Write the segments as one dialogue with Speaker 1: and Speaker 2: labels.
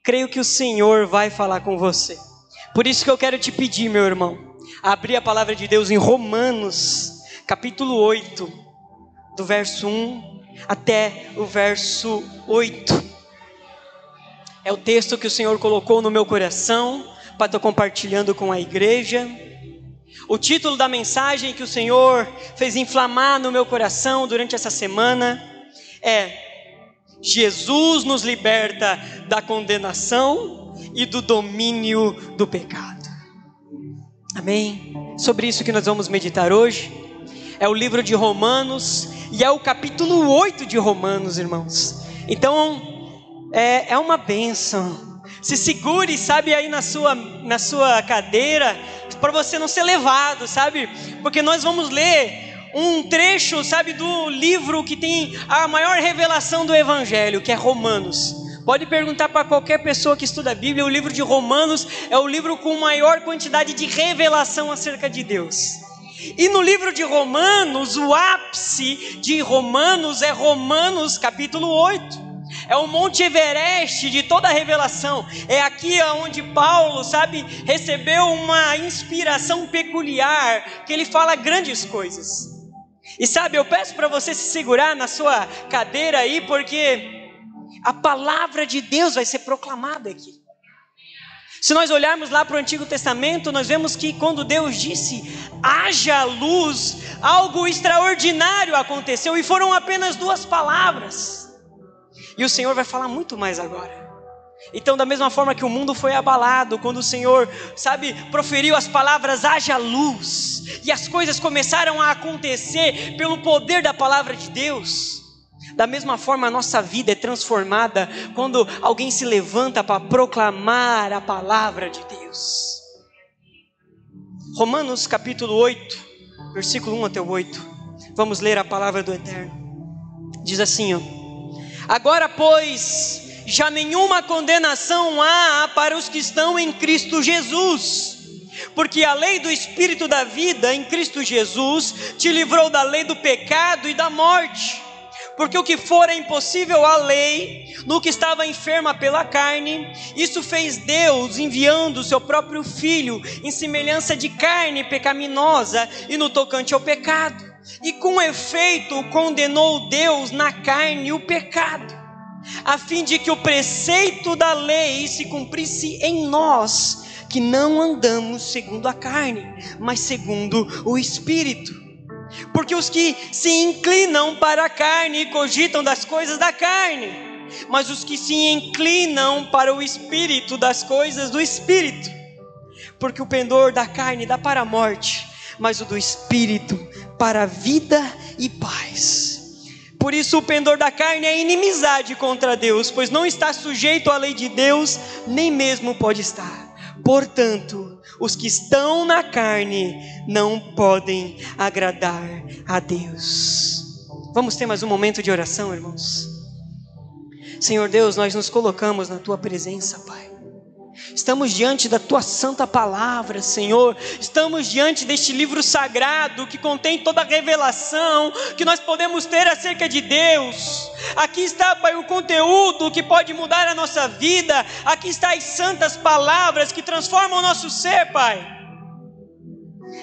Speaker 1: creio que o Senhor vai falar com você. Por isso que eu quero te pedir, meu irmão, abrir a palavra de Deus em Romanos, capítulo 8, do verso 1 até o verso 8. É o texto que o Senhor colocou no meu coração para estar compartilhando com a igreja. O título da mensagem que o Senhor fez inflamar no meu coração durante essa semana é: Jesus nos liberta da condenação e do domínio do pecado. Amém? Sobre isso que nós vamos meditar hoje. É o livro de Romanos e é o capítulo 8 de Romanos, irmãos. Então, é uma bênção. Se segure, sabe, aí na sua cadeira, para você não ser levado, sabe? Porque nós vamos ler um trecho, sabe, do livro que tem a maior revelação do Evangelho, que é Romanos. Pode perguntar para qualquer pessoa que estuda a Bíblia, o livro de Romanos é o livro com maior quantidade de revelação acerca de Deus. E no livro de Romanos, o ápice de Romanos é Romanos capítulo 8. É o Monte Everest de toda a revelação. É aqui onde Paulo, sabe, recebeu uma inspiração peculiar, que ele fala grandes coisas. E sabe, eu peço para você se segurar na sua cadeira aí, porque a palavra de Deus vai ser proclamada aqui. Se nós olharmos lá para o Antigo Testamento, nós vemos que quando Deus disse, haja luz, algo extraordinário aconteceu, e foram apenas 2 palavras. E o Senhor vai falar muito mais agora. Então, da mesma forma que o mundo foi abalado, quando o Senhor, sabe, proferiu as palavras, haja luz, e as coisas começaram a acontecer pelo poder da palavra de Deus. Da mesma forma, a nossa vida é transformada quando alguém se levanta para proclamar a palavra de Deus. Romanos capítulo 8, versículo 1 até o 8. Vamos ler a palavra do Eterno. Diz assim, ó: agora, pois, já nenhuma condenação há para os que estão em Cristo Jesus, porque a lei do Espírito da vida em Cristo Jesus te livrou da lei do pecado e da morte. Porque o que fora impossível à lei, no que estava enferma pela carne, isso fez Deus, enviando o seu próprio Filho em semelhança de carne pecaminosa e no tocante ao pecado. E com efeito condenou Deus na carne o pecado, a fim de que o preceito da lei se cumprisse em nós, que não andamos segundo a carne, mas segundo o Espírito. Porque os que se inclinam para a carne cogitam das coisas da carne, mas os que se inclinam para o Espírito, das coisas do Espírito. Porque o pendor da carne dá para a morte, mas o do Espírito para a vida e paz. Por isso o pendor da carne é inimizade contra Deus, pois não está sujeito à lei de Deus, nem mesmo pode estar. Portanto, os que estão na carne não podem agradar a Deus. Vamos ter mais um momento de oração, irmãos. Senhor Deus, nós nos colocamos na Tua presença, Pai. Estamos diante da Tua santa palavra, Senhor. Estamos diante deste livro sagrado que contém toda a revelação que nós podemos ter acerca de Deus. Aqui está, Pai, o conteúdo que pode mudar a nossa vida. Aqui está as santas palavras que transformam o nosso ser, Pai.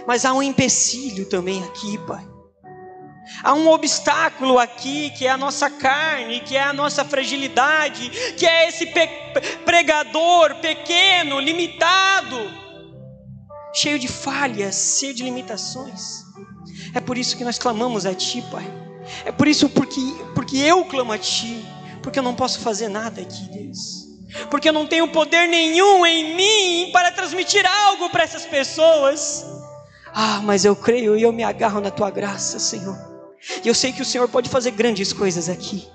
Speaker 1: Mas há um empecilho também aqui, Pai. Há um obstáculo aqui, que é a nossa carne, que é a nossa fragilidade, que é esse pregador pequeno, limitado, cheio de falhas, cheio de limitações. É por isso que nós clamamos a Ti, Pai. É por isso porque eu clamo a Ti, porque eu não posso fazer nada aqui, Deus. Porque eu não tenho poder nenhum em mim para transmitir algo para essas pessoas. Mas eu creio e eu me agarro na Tua graça, Senhor. E eu sei que o Senhor pode fazer grandes coisas aqui.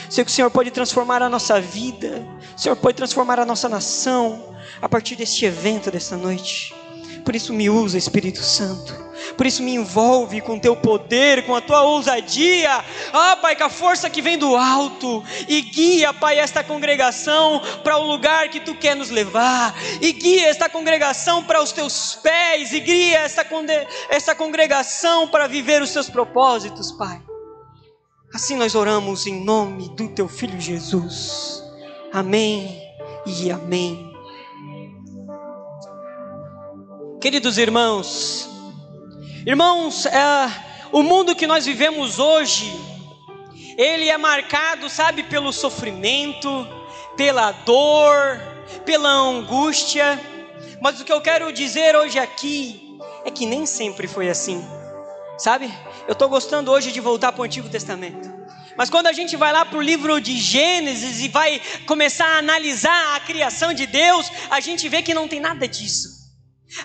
Speaker 1: Sei que o Senhor pode transformar a nossa vida. O Senhor pode transformar a nossa nação a partir deste evento desta noite. Por isso me usa, Espírito Santo. Por isso me envolve com Teu poder, com a Tua ousadia. Pai, com a força que vem do alto. E guia, Pai, esta congregação para o lugar que Tu quer nos levar. E guia esta congregação para os Teus pés. E guia esta congregação para viver os Teus propósitos, Pai. Assim nós oramos em nome do Teu Filho Jesus. Amém e amém. Queridos irmãos, o mundo que nós vivemos hoje, ele é marcado, sabe, pelo sofrimento, pela dor, pela angústia. Mas o que eu quero dizer hoje aqui é que nem sempre foi assim, sabe? Eu estou gostando hoje de voltar para o Antigo Testamento. Mas quando a gente vai lá para o livro de Gênesis e vai começar a analisar a criação de Deus, a gente vê que não tem nada disso.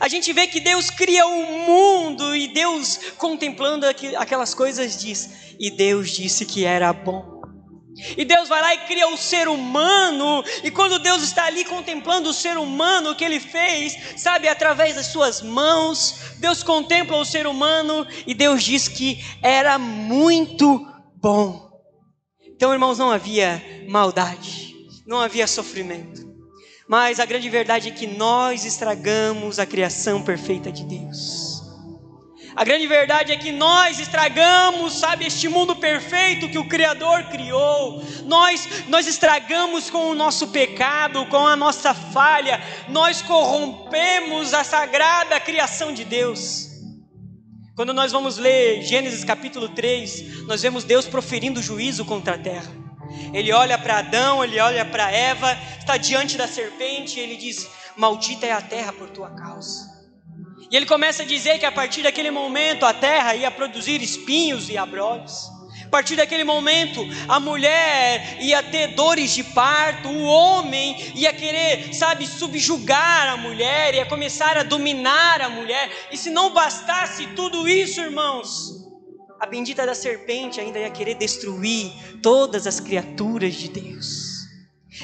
Speaker 1: A gente vê que Deus cria o mundo e Deus, contemplando aquelas coisas, diz: e Deus disse que era bom. E Deus vai lá e cria o ser humano, e quando Deus está ali contemplando o ser humano, o que Ele fez, sabe, através das suas mãos, Deus contempla o ser humano e Deus diz que era muito bom. Então, irmãos, não havia maldade, não havia sofrimento. Mas a grande verdade é que nós estragamos a criação perfeita de Deus. A grande verdade é que nós estragamos, sabe, este mundo perfeito que o Criador criou. Nós estragamos com o nosso pecado, com a nossa falha. Nós corrompemos a sagrada criação de Deus. Quando nós vamos ler Gênesis capítulo 3, nós vemos Deus proferindo juízo contra a terra. Ele olha para Adão, ele olha para Eva, está diante da serpente e ele diz: maldita é a terra por tua causa. E ele começa a dizer que a partir daquele momento a terra ia produzir espinhos e abrolhos. A partir daquele momento a mulher ia ter dores de parto, o homem ia querer, sabe, subjugar a mulher, ia começar a dominar a mulher. E se não bastasse tudo isso, irmãos, a bendita da serpente ainda ia querer destruir todas as criaturas de Deus.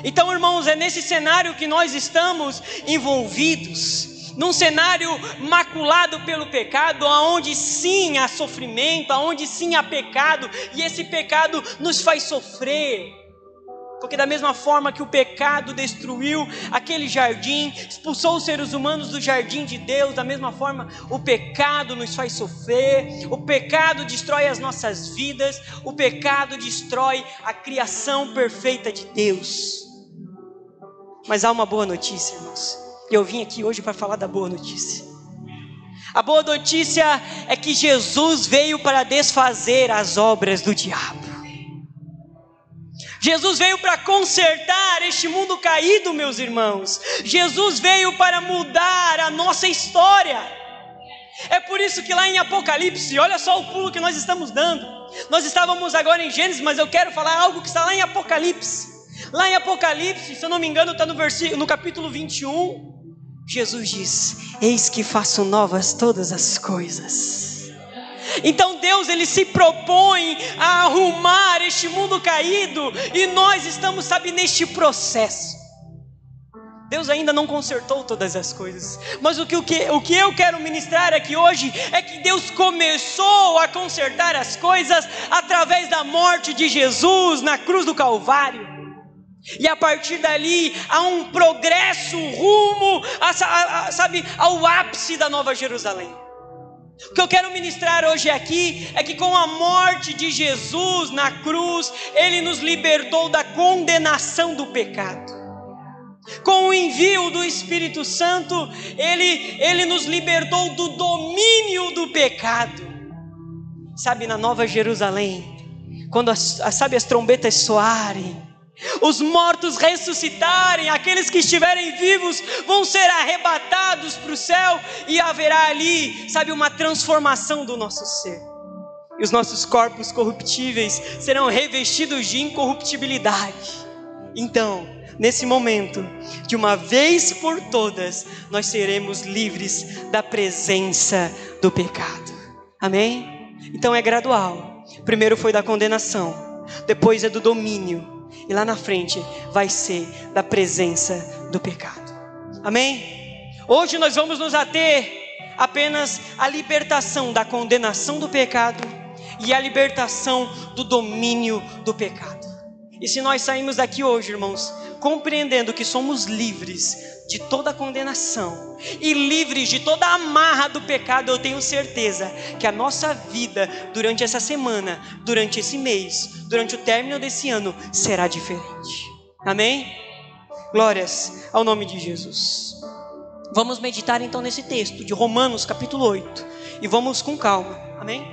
Speaker 1: Então, irmãos, é nesse cenário que nós estamos envolvidos. Num cenário maculado pelo pecado, onde sim há sofrimento, onde sim há pecado, e esse pecado nos faz sofrer. Porque da mesma forma que o pecado destruiu aquele jardim, expulsou os seres humanos do jardim de Deus, da mesma forma o pecado nos faz sofrer, o pecado destrói as nossas vidas, o pecado destrói a criação perfeita de Deus. Mas há uma boa notícia, irmãos. E eu vim aqui hoje para falar da boa notícia. A boa notícia é que Jesus veio para desfazer as obras do diabo. Jesus veio para consertar este mundo caído, meus irmãos. Jesus veio para mudar a nossa história. É por isso que lá em Apocalipse, olha só o pulo que nós estamos dando. Nós estávamos agora em Gênesis, mas eu quero falar algo que está lá em Apocalipse. Lá em Apocalipse, se eu não me engano, está no capítulo 21. Jesus diz: eis que faço novas todas as coisas. Então Deus, Ele se propõe a arrumar este mundo caído, e nós estamos, sabe, neste processo. Deus ainda não consertou todas as coisas, mas o que eu quero ministrar aqui hoje é que Deus começou a consertar as coisas através da morte de Jesus na cruz do Calvário. E a partir dali há um progresso rumo ao ápice da Nova Jerusalém. O que eu quero ministrar hoje aqui é que com a morte de Jesus na cruz, Ele nos libertou da condenação do pecado. Com o envio do Espírito Santo, Ele nos libertou do domínio do pecado. Sabe, na Nova Jerusalém, quando as trombetas soarem, os mortos ressuscitarem, aqueles que estiverem vivos vão ser arrebatados para o céu, e haverá ali, sabe, uma transformação do nosso ser. E os nossos corpos corruptíveis serão revestidos de incorruptibilidade. Então, nesse momento, de uma vez por todas, nós seremos livres da presença do pecado. Amém? Então é gradual. Primeiro foi da condenação, depois é do domínio, e lá na frente vai ser da presença do pecado. Amém? Hoje nós vamos nos ater apenas à libertação da condenação do pecado e à libertação do domínio do pecado. E se nós saímos daqui hoje, irmãos, compreendendo que somos livres de toda condenação e livres de toda a amarra do pecado, eu tenho certeza que a nossa vida durante essa semana, durante esse mês, durante o término desse ano, será diferente. Amém? Glórias ao nome de Jesus. Vamos meditar então nesse texto de Romanos capítulo 8. E vamos com calma, amém?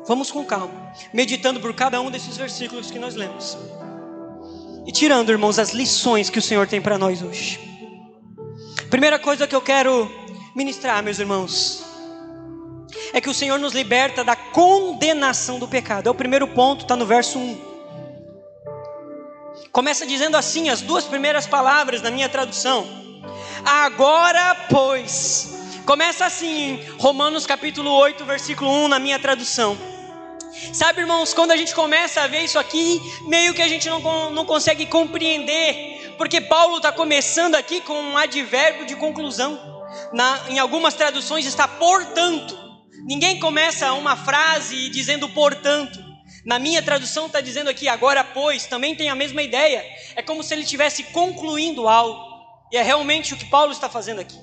Speaker 1: Vamos com calma, meditando por cada um desses versículos que nós lemos. E tirando, irmãos, as lições que o Senhor tem para nós hoje. Primeira coisa que eu quero ministrar, meus irmãos, é que o Senhor nos liberta da condenação do pecado. É o primeiro ponto, está no verso 1. Começa dizendo assim, as duas primeiras palavras na minha tradução. Agora, pois. Começa assim, Romanos capítulo 8, versículo 1, na minha tradução. Sabe, irmãos, quando a gente começa a ver isso aqui, meio que a gente não consegue compreender, porque Paulo está começando aqui com um advérbio de conclusão. Em algumas traduções está portanto. Ninguém começa uma frase dizendo portanto. Na minha tradução está dizendo aqui agora pois, também tem a mesma ideia. É como se ele estivesse concluindo algo. E é realmente o que Paulo está fazendo aqui.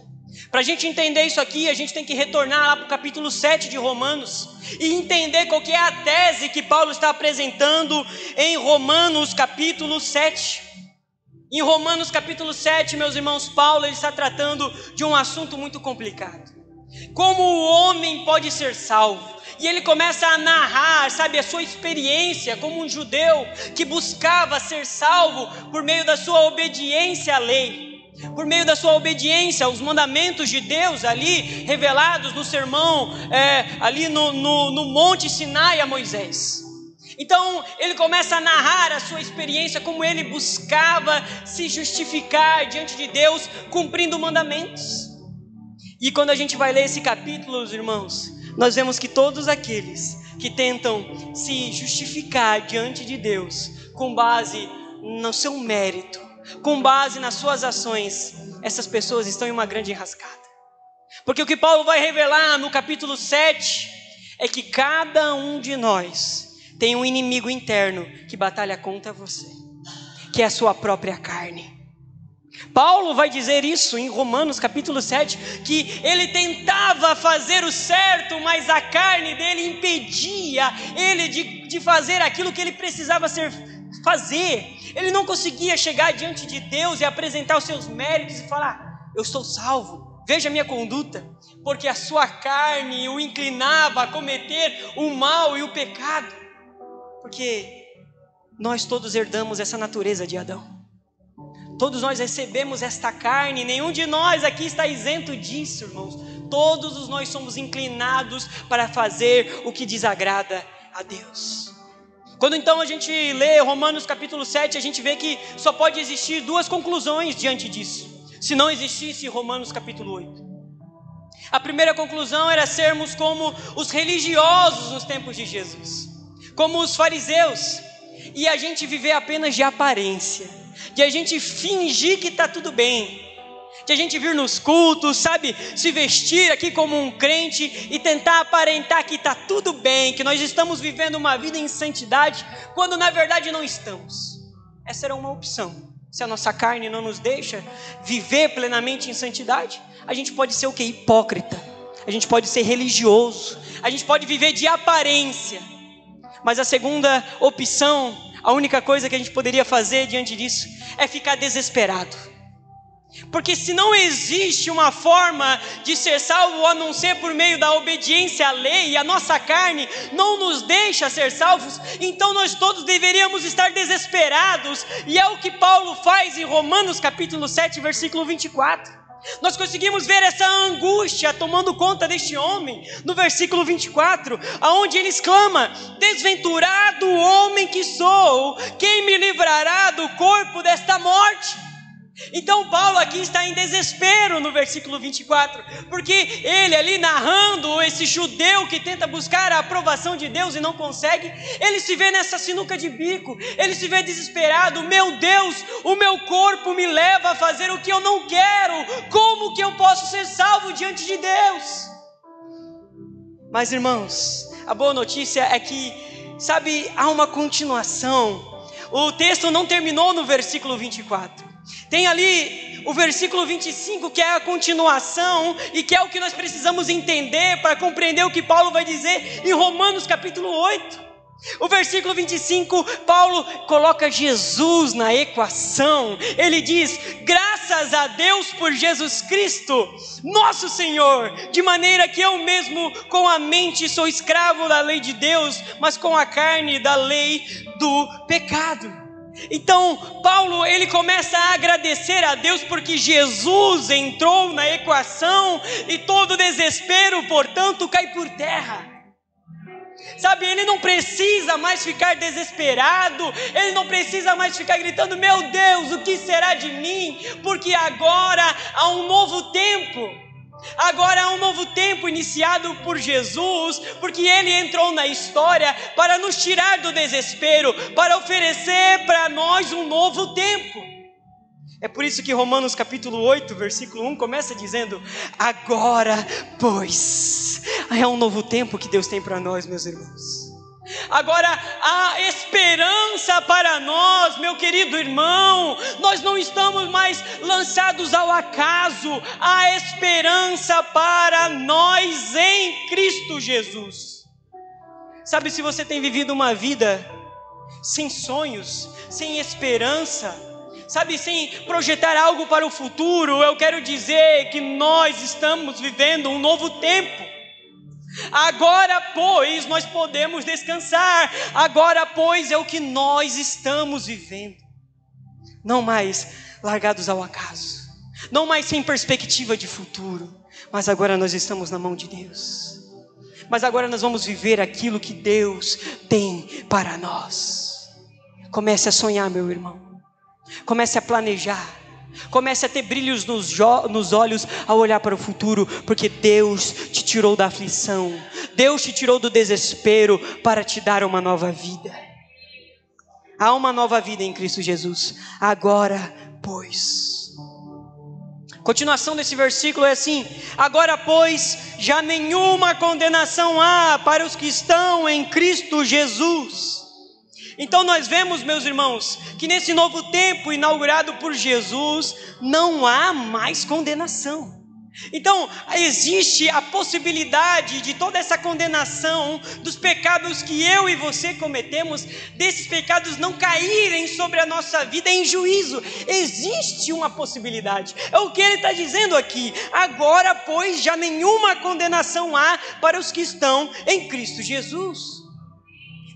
Speaker 1: Para a gente entender isso aqui, a gente tem que retornar lá para o capítulo 7 de Romanos e entender qual que é a tese que Paulo está apresentando em Romanos capítulo 7. Em Romanos capítulo 7, meus irmãos, Paulo ele está tratando de um assunto muito complicado. Como o homem pode ser salvo? E ele começa a narrar, sabe, a sua experiência como um judeu que buscava ser salvo por meio da sua obediência à lei. Por meio da sua obediência aos mandamentos de Deus ali revelados no sermão, ali no Monte Sinai a Moisés. Então ele começa a narrar a sua experiência, como ele buscava se justificar diante de Deus, cumprindo mandamentos. E quando a gente vai ler esse capítulo, irmãos, nós vemos que todos aqueles que tentam se justificar diante de Deus, com base no seu mérito, com base nas suas ações, essas pessoas estão em uma grande enrascada. Porque o que Paulo vai revelar no capítulo 7 é que cada um de nós tem um inimigo interno que batalha contra você, que é a sua própria carne. Paulo vai dizer isso em Romanos capítulo 7, que ele tentava fazer o certo, mas a carne dele impedia ele de fazer aquilo que ele precisava fazer. Ele não conseguia chegar diante de Deus e apresentar os seus méritos e falar: eu estou salvo, veja a minha conduta, porque a sua carne o inclinava a cometer o mal e o pecado, porque nós todos herdamos essa natureza de Adão. Todos nós recebemos esta carne, nenhum de nós aqui está isento disso, irmãos. Todos nós somos inclinados para fazer o que desagrada a Deus. Quando então a gente lê Romanos capítulo 7, a gente vê que só pode existir duas conclusões diante disso, se não existisse Romanos capítulo 8. A primeira conclusão era sermos como os religiosos nos tempos de Jesus, como os fariseus, e a gente viver apenas de aparência, de a gente fingir que está tudo bem, de a gente vir nos cultos, sabe, se vestir aqui como um crente e tentar aparentar que está tudo bem, que nós estamos vivendo uma vida em santidade, quando na verdade não estamos. Essa era uma opção. Se a nossa carne não nos deixa viver plenamente em santidade, a gente pode ser o quê? Hipócrita. A gente pode ser religioso. A gente pode viver de aparência. Mas a segunda opção, a única coisa que a gente poderia fazer diante disso é ficar desesperado. Porque se não existe uma forma de ser salvo a não ser por meio da obediência à lei, e a nossa carne não nos deixa ser salvos, então nós todos deveríamos estar desesperados, e é o que Paulo faz em Romanos capítulo 7, versículo 24. Nós conseguimos ver essa angústia tomando conta deste homem no versículo 24, aonde ele exclama: desventurado homem que sou, quem me livrará do corpo desta morte? Então Paulo aqui está em desespero no versículo 24, porque ele ali narrando esse judeu que tenta buscar a aprovação de Deus e não consegue, ele se vê nessa sinuca de bico, ele se vê desesperado. Meu Deus, o meu corpo me leva a fazer o que eu não quero, como que eu posso ser salvo diante de Deus? Mas irmãos, a boa notícia é que, sabe, há uma continuação. O texto não terminou no versículo 24. Tem ali o versículo 25, que é a continuação e que é o que nós precisamos entender para compreender o que Paulo vai dizer em Romanos capítulo 8. O versículo 25, Paulo coloca Jesus na equação. Ele diz: graças a Deus por Jesus Cristo, nosso Senhor, de maneira que eu mesmo com a mente sou escravo da lei de Deus, mas com a carne da lei do pecado. Então, Paulo, ele começa a agradecer a Deus porque Jesus entrou na equação e todo desespero, portanto, cai por terra. Sabe, ele não precisa mais ficar desesperado, ele não precisa mais ficar gritando: meu Deus, o que será de mim? Porque agora há um novo tempo. Agora há um novo tempo iniciado por Jesus, porque Ele entrou na história para nos tirar do desespero, para oferecer para nós um novo tempo. É por isso que Romanos capítulo 8, versículo 1 começa dizendo: agora, pois, é um novo tempo que Deus tem para nós, meus irmãos. Agora há esperança para nós, meu querido irmão. Nós não estamos mais lançados ao acaso. Há esperança para nós em Cristo Jesus. Sabe, se você tem vivido uma vida sem sonhos, sem esperança, sabe, sem projetar algo para o futuro, eu quero dizer que nós estamos vivendo um novo tempo. Agora, pois, nós podemos descansar. Agora, pois, é o que nós estamos vivendo. Não mais largados ao acaso, não mais sem perspectiva de futuro, mas agora nós estamos na mão de Deus. Mas agora nós vamos viver aquilo que Deus tem para nós. Comece a sonhar, meu irmão. Comece a planejar. Comece a ter brilhos nos olhos ao olhar para o futuro, porque Deus te tirou da aflição, Deus te tirou do desespero para te dar uma nova vida. Há uma nova vida em Cristo Jesus. Agora, pois. Continuação desse versículo é assim: agora, pois, já nenhuma condenação há para os que estão em Cristo Jesus. Então nós vemos, meus irmãos, que nesse novo tempo inaugurado por Jesus, não há mais condenação. Então existe a possibilidade de toda essa condenação dos pecados que eu e você cometemos, desses pecados não caírem sobre a nossa vida em juízo. Existe uma possibilidade, é o que ele está dizendo aqui: agora, pois, já nenhuma condenação há para os que estão em Cristo Jesus.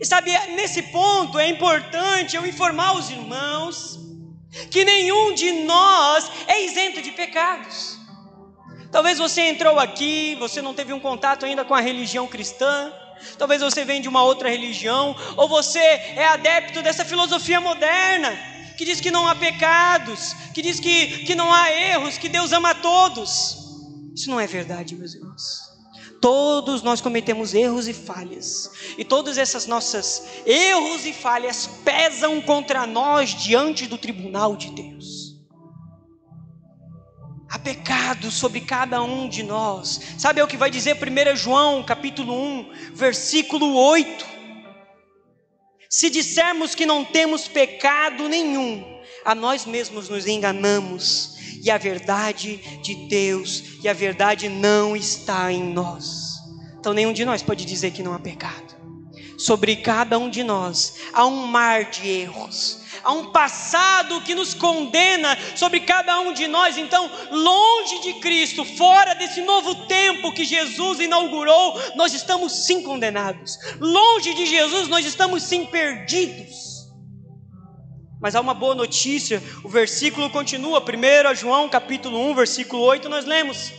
Speaker 1: E sabe, nesse ponto é importante eu informar os irmãos que nenhum de nós é isento de pecados. Talvez você entrou aqui, você não teve um contato ainda com a religião cristã, talvez você vem de uma outra religião, ou você é adepto dessa filosofia moderna, que diz que não há pecados, que diz que não há erros, que Deus ama a todos. Isso não é verdade, meus irmãos. Todos nós cometemos erros e falhas, e todas essas nossas erros e falhas pesam contra nós diante do tribunal de Deus. Há pecado sobre cada um de nós. Sabe o que vai dizer 1 João capítulo 1, versículo 8? Se dissermos que não temos pecado nenhum, a nós mesmos nos enganamos, e a verdade de Deus, e a verdade não está em nós. Então nenhum de nós pode dizer que não há pecado. Sobre cada um de nós há um mar de erros, há um passado que nos condena sobre cada um de nós. Então, longe de Cristo, fora desse novo tempo que Jesus inaugurou, nós estamos sim condenados. Longe de Jesus, nós estamos sim perdidos. Mas há uma boa notícia, o versículo continua, 1 João capítulo 1, versículo 8, nós lemos.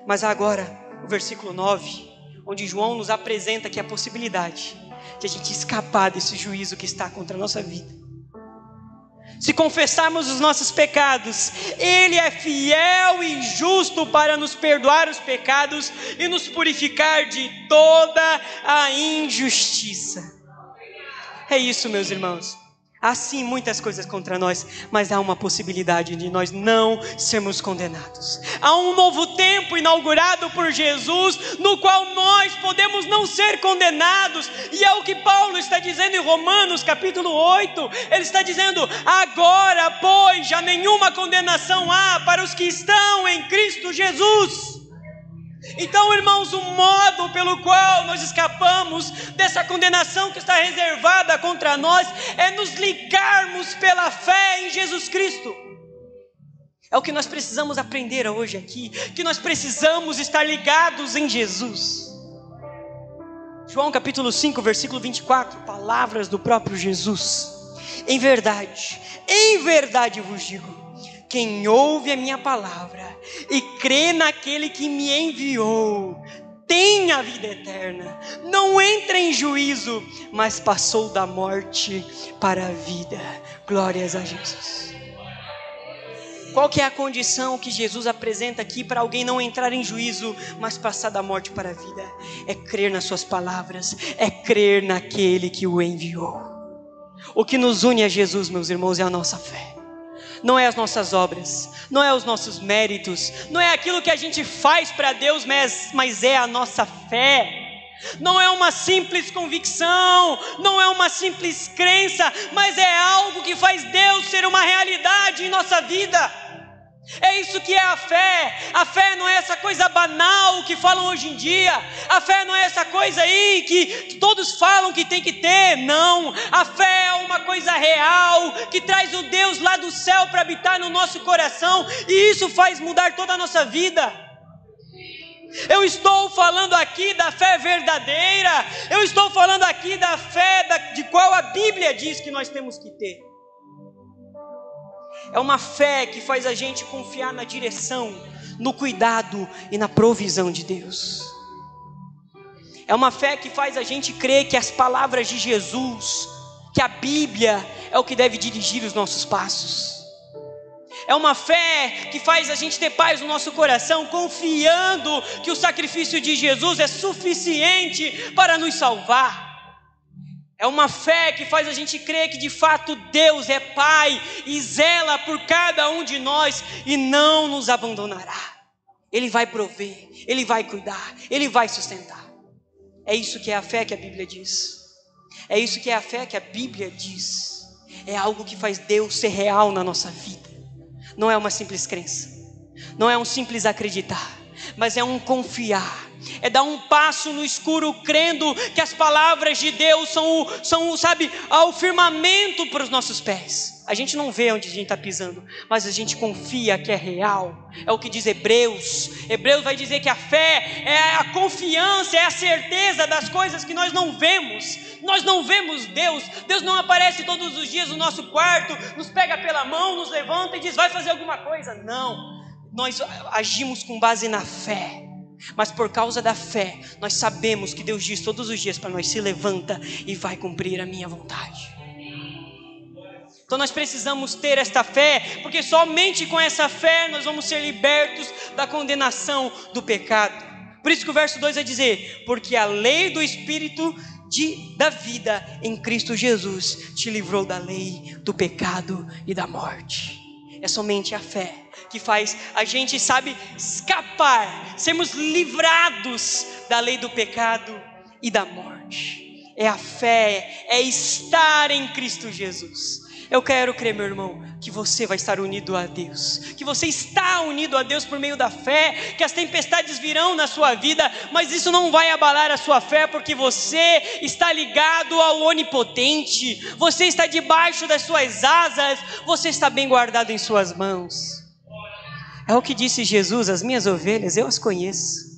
Speaker 1: Mas agora, o versículo 9, onde João nos apresenta aqui a possibilidade de a gente escapar desse juízo que está contra a nossa vida. Se confessarmos os nossos pecados, Ele é fiel e justo para nos perdoar os pecados e nos purificar de toda a injustiça. É isso, meus irmãos. Há sim muitas coisas contra nós, mas há uma possibilidade de nós não sermos condenados. Há um novo tempo inaugurado por Jesus, no qual nós podemos não ser condenados. E é o que Paulo está dizendo em Romanos capítulo 8. Ele está dizendo: agora, pois, já nenhuma condenação há para os que estão em Cristo Jesus. Então, irmãos, o modo pelo qual nós escapamos dessa condenação que está reservada contra nós é nos ligarmos pela fé em Jesus Cristo. É o que nós precisamos aprender hoje aqui, que nós precisamos estar ligados em Jesus. João capítulo 5, versículo 24, palavras do próprio Jesus. Em verdade vos digo, quem ouve a minha palavra e crê naquele que me enviou, tem a vida eterna, não entra em juízo, mas passou da morte para a vida. Glórias a Jesus. Qual que é a condição que Jesus apresenta aqui para alguém não entrar em juízo, mas passar da morte para a vida? É crer nas suas palavras, é crer naquele que o enviou. O que nos une a Jesus, meus irmãos, é a nossa fé. Não é as nossas obras, não é os nossos méritos, não é aquilo que a gente faz para Deus, mas é a nossa fé. Não é uma simples convicção, não é uma simples crença, mas é algo que faz Deus ser uma realidade em nossa vida. É isso que é a fé. A fé não é essa coisa banal que falam hoje em dia. A fé não é essa coisa aí que todos falam que tem que ter. Não, a fé é uma coisa real, que traz o Deus lá do céu para habitar no nosso coração, e isso faz mudar toda a nossa vida. Eu estou falando aqui da fé verdadeira. Eu estou falando aqui da fé de qual a Bíblia diz que nós temos que ter. É uma fé que faz a gente confiar na direção, no cuidado e na provisão de Deus. É uma fé que faz a gente crer que as palavras de Jesus, que a Bíblia é o que deve dirigir os nossos passos. É uma fé que faz a gente ter paz no nosso coração, confiando que o sacrifício de Jesus é suficiente para nos salvar. É uma fé que faz a gente crer que de fato Deus é Pai e zela por cada um de nós e não nos abandonará. Ele vai prover, Ele vai cuidar, Ele vai sustentar. É isso que é a fé que a Bíblia diz. É isso que é a fé que a Bíblia diz. É algo que faz Deus ser real na nossa vida. Não é uma simples crença, não é um simples acreditar, mas é um confiar. É dar um passo no escuro crendo que as palavras de Deus são sabe, o firmamento para os nossos pés. A gente não vê onde a gente está pisando, mas a gente confia que é real. É o que diz Hebreus. Hebreus vai dizer que a fé é a confiança, é a certeza das coisas que nós não vemos. Nós não vemos Deus. Deus não aparece todos os dias no nosso quarto, nos pega pela mão, nos levanta e diz, vai fazer alguma coisa. Não, nós agimos com base na fé. Mas por causa da fé, nós sabemos que Deus diz todos os dias para nós, se levanta e vai cumprir a minha vontade. Então nós precisamos ter esta fé, porque somente com essa fé nós vamos ser libertos da condenação do pecado. Por isso que o verso 2 vai dizer, porque a lei do Espírito da vida em Cristo Jesus te livrou da lei, do pecado e da morte. É somente a fé que faz a gente, sabe, escapar, sermos livrados da lei do pecado e da morte. É a fé, é estar em Cristo Jesus. Eu quero crer, meu irmão, que você vai estar unido a Deus, que você está unido a Deus por meio da fé, que as tempestades virão na sua vida, mas isso não vai abalar a sua fé, porque você está ligado ao Onipotente, você está debaixo das suas asas, você está bem guardado em suas mãos. É o que disse Jesus, as minhas ovelhas eu as conheço.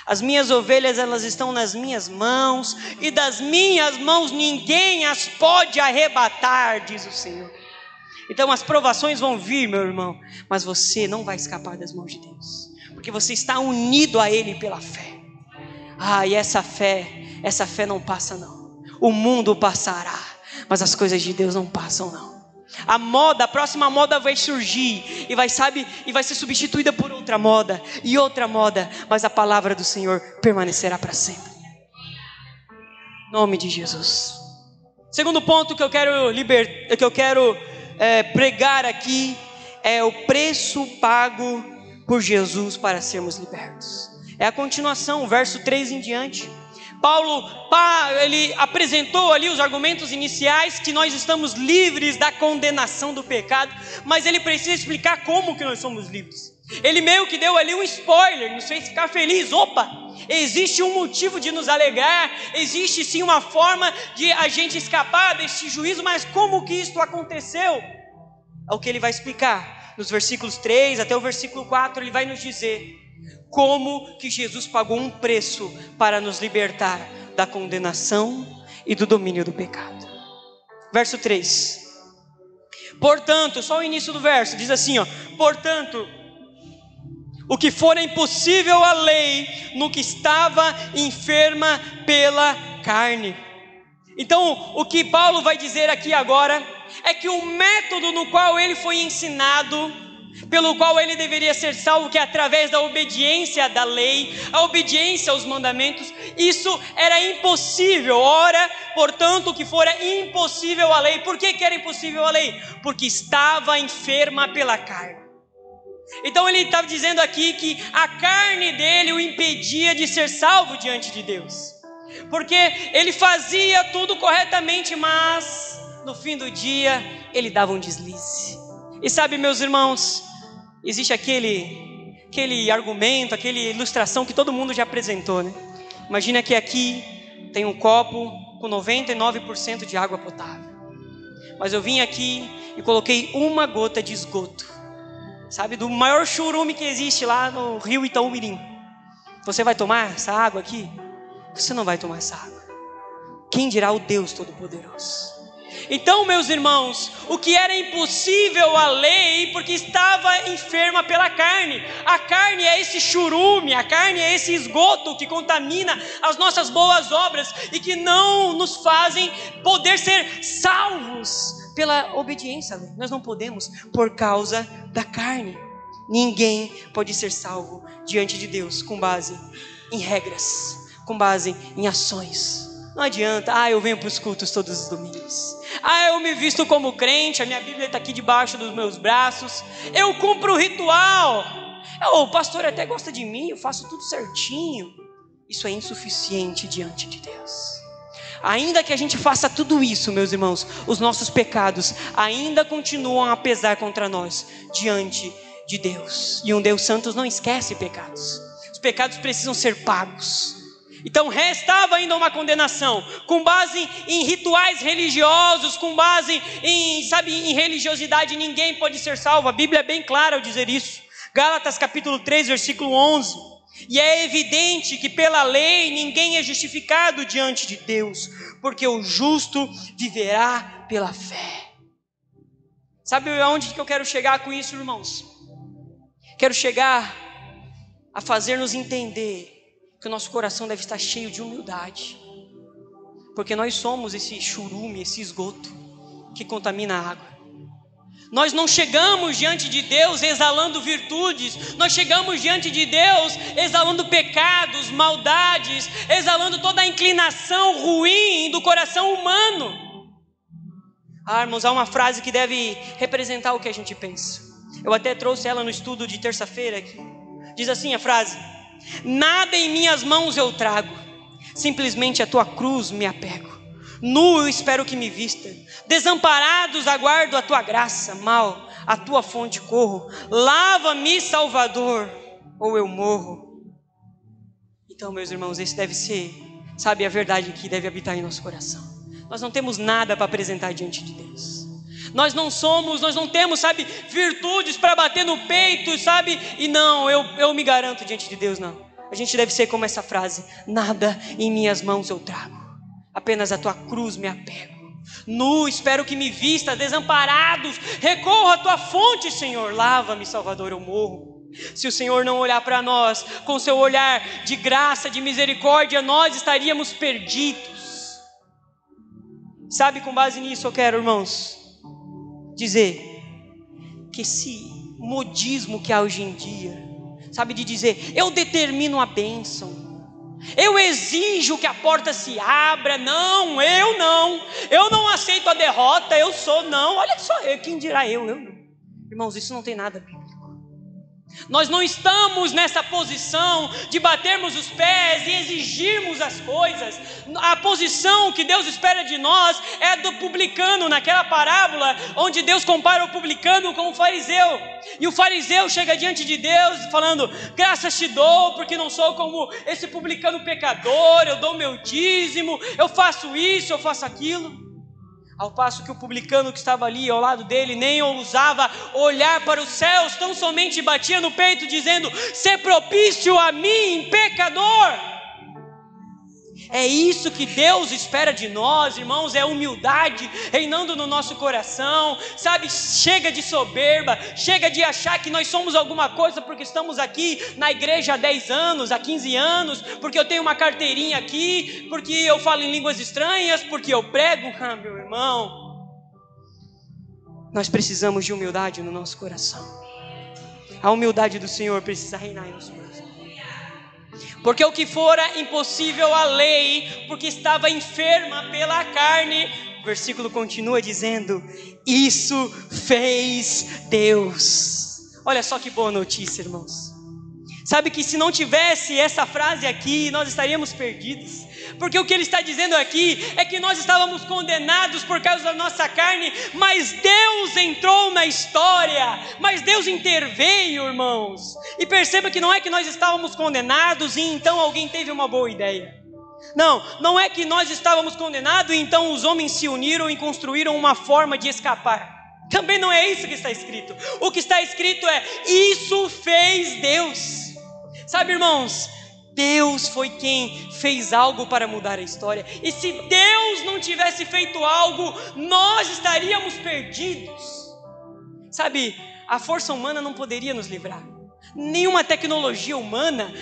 Speaker 1: As minhas ovelhas, elas estão nas minhas mãos, e das minhas mãos ninguém as pode arrebatar, diz o Senhor. Então as provações vão vir, meu irmão, mas você não vai escapar das mãos de Deus, porque você está unido a Ele pela fé. E essa fé não passa não. O mundo passará, mas as coisas de Deus não passam não. A próxima moda vai surgir e vai ser substituída por outra moda e outra moda, mas a palavra do Senhor permanecerá para sempre. Em nome de Jesus. Segundo ponto que eu quero pregar aqui é o preço pago por Jesus para sermos libertos. É a continuação, o verso 3 em diante. Paulo, ele apresentou ali os argumentos iniciais que nós estamos livres da condenação do pecado, mas ele precisa explicar como que nós somos livres. Ele meio que deu ali um spoiler, nos fez ficar feliz. Opa, existe um motivo de nos alegrar, existe sim uma forma de a gente escapar deste juízo, mas como que isto aconteceu? É o que ele vai explicar nos versículos 3 até o versículo 4, ele vai nos dizer como que Jesus pagou um preço para nos libertar da condenação e do domínio do pecado. Verso 3. Portanto, só o início do verso, diz assim, portanto, o que for impossível à lei, no que estava enferma pela carne. Então, o que Paulo vai dizer aqui agora, é que o método no qual ele foi ensinado, pelo qual ele deveria ser salvo, que é através da obediência da lei, a obediência aos mandamentos, isso era impossível. Ora, portanto, o que fora impossível à lei. Por que era impossível à lei? Porque estava enferma pela carne. Então ele estava dizendo aqui que a carne dele o impedia de ser salvo diante de Deus, porque ele fazia tudo corretamente, mas no fim do dia ele dava um deslize. E sabe, meus irmãos, existe aquele argumento, aquela ilustração que todo mundo já apresentou, né? Imagina que aqui tem um copo com 99% de água potável, mas eu vim aqui e coloquei uma gota de esgoto, sabe, do maior churume que existe lá no rio Itaúmirim. Você vai tomar essa água aqui? Você não vai tomar essa água. Quem dirá o Deus Todo-Poderoso? Então, meus irmãos, o que era impossível à lei, porque estava enferma pela carne. A carne é esse churume, a carne é esse esgoto que contamina as nossas boas obras e que não nos fazem poder ser salvos pela obediência à lei. Nós não podemos por causa da carne. Ninguém pode ser salvo diante de Deus com base em regras, com base em ações. Não adianta, eu venho para os cultos todos os domingos, eu me visto como crente, a minha Bíblia está aqui debaixo dos meus braços, eu cumpro o ritual, o pastor até gosta de mim, eu faço tudo certinho. Isso é insuficiente diante de Deus. Ainda que a gente faça tudo isso, meus irmãos, os nossos pecados ainda continuam a pesar contra nós diante de Deus. E um Deus santo não esquece pecados. Os pecados precisam ser pagos. Então restava ainda uma condenação, com base em rituais religiosos, com base em religiosidade. Ninguém pode ser salvo. A Bíblia é bem clara ao dizer isso. Gálatas capítulo 3, versículo 11. E é evidente que pela lei ninguém é justificado diante de Deus, porque o justo viverá pela fé. Sabe aonde que eu quero chegar com isso, irmãos? Quero chegar a fazer-nos entender que o nosso coração deve estar cheio de humildade, porque nós somos esse churume, esse esgoto que contamina a água. Nós não chegamos diante de Deus exalando virtudes, nós chegamos diante de Deus exalando pecados, maldades, exalando toda a inclinação ruim do coração humano. Irmãos, há uma frase que deve representar o que a gente pensa. Eu até trouxe ela no estudo de terça-feira aqui. Diz assim a frase: nada em minhas mãos eu trago, simplesmente a tua cruz me apego. Nu eu espero que me vista, desamparados aguardo a tua graça, mal a tua fonte corro, lava-me, Salvador, ou eu morro. Então, meus irmãos, esse deve ser, a verdade que deve habitar em nosso coração. Nós não temos nada para apresentar diante de Deus. Nós não temos, virtudes para bater no peito, e não, eu me garanto diante de Deus, não. A gente deve ser como essa frase: nada em minhas mãos eu trago, apenas a tua cruz me apego. Nu espero que me vista, desamparados recorro à tua fonte, Senhor, lava-me, Salvador, eu morro. Se o Senhor não olhar para nós com seu olhar de graça, de misericórdia, nós estaríamos perdidos. Com base nisso eu quero, irmãos, dizer que esse modismo que há hoje em dia, de dizer, eu determino a bênção, eu exijo que a porta se abra, eu não aceito a derrota, olha só, quem dirá eu não. Irmãos, isso não tem nada bíblico. Nós não estamos nessa posição de batermos os pés e exigirmos as coisas. A posição que Deus espera de nós é a do publicano, naquela parábola onde Deus compara o publicano com o fariseu. E o fariseu chega diante de Deus falando: graças te dou, porque não sou como esse publicano pecador, eu dou meu dízimo, eu faço isso, eu faço aquilo. Ao passo que o publicano que estava ali ao lado dele nem ousava olhar para os céus, tão somente batia no peito dizendo: "Sê propício a mim, pecador". É isso que Deus espera de nós, irmãos, é humildade reinando no nosso coração, sabe? Chega de soberba, chega de achar que nós somos alguma coisa porque estamos aqui na igreja há 10 anos, há 15 anos, porque eu tenho uma carteirinha aqui, porque eu falo em línguas estranhas, porque eu prego. Meu irmão, nós precisamos de humildade no nosso coração. A humildade do Senhor precisa reinar em nosso coração. Porque o que fora impossível à lei, porque estava enferma pela carne, o versículo continua dizendo: isso fez Deus. Olha só que boa notícia, irmãos. Sabe que se não tivesse essa frase aqui, nós estaríamos perdidos. Porque o que ele está dizendo aqui é que nós estávamos condenados por causa da nossa carne, mas Deus entrou na história, mas Deus interveio, irmãos. E perceba que não é que nós estávamos condenados e então alguém teve uma boa ideia. Não é que nós estávamos condenados e então os homens se uniram e construíram uma forma de escapar. Também não é isso que está escrito. O que está escrito é: isso fez Deus. Sabe, irmãos, Deus foi quem fez algo para mudar a história. E se Deus não tivesse feito algo, nós estaríamos perdidos. Sabe, a força humana não poderia nos livrar. Nenhuma tecnologia humana.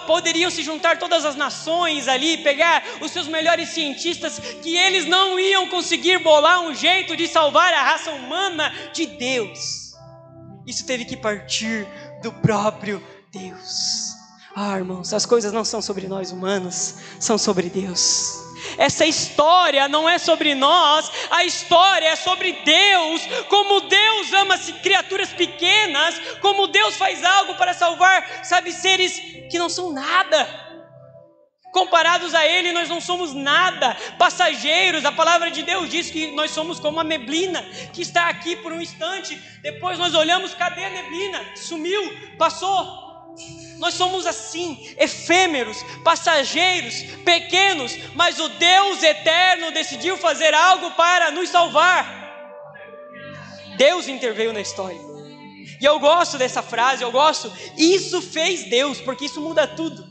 Speaker 1: Poderiam se juntar todas as nações ali, pegar os seus melhores cientistas, que eles não iam conseguir bolar um jeito de salvar a raça humana de Deus. Isso teve que partir do próprio Deus. Irmãos, as coisas não são sobre nós humanos, são sobre Deus. Essa história não é sobre nós, a história é sobre Deus. Como Deus ama criaturas pequenas, como Deus faz algo para salvar, sabe, seres que não são nada. Comparados a Ele, nós não somos nada, passageiros. A palavra de Deus diz que nós somos como a neblina, que está aqui por um instante, depois nós olhamos, cadê a neblina? Sumiu, passou. Nós somos assim, efêmeros, passageiros, pequenos, mas o Deus eterno decidiu fazer algo para nos salvar. Deus interveio na história. E eu gosto dessa frase, isso fez Deus, porque isso muda tudo.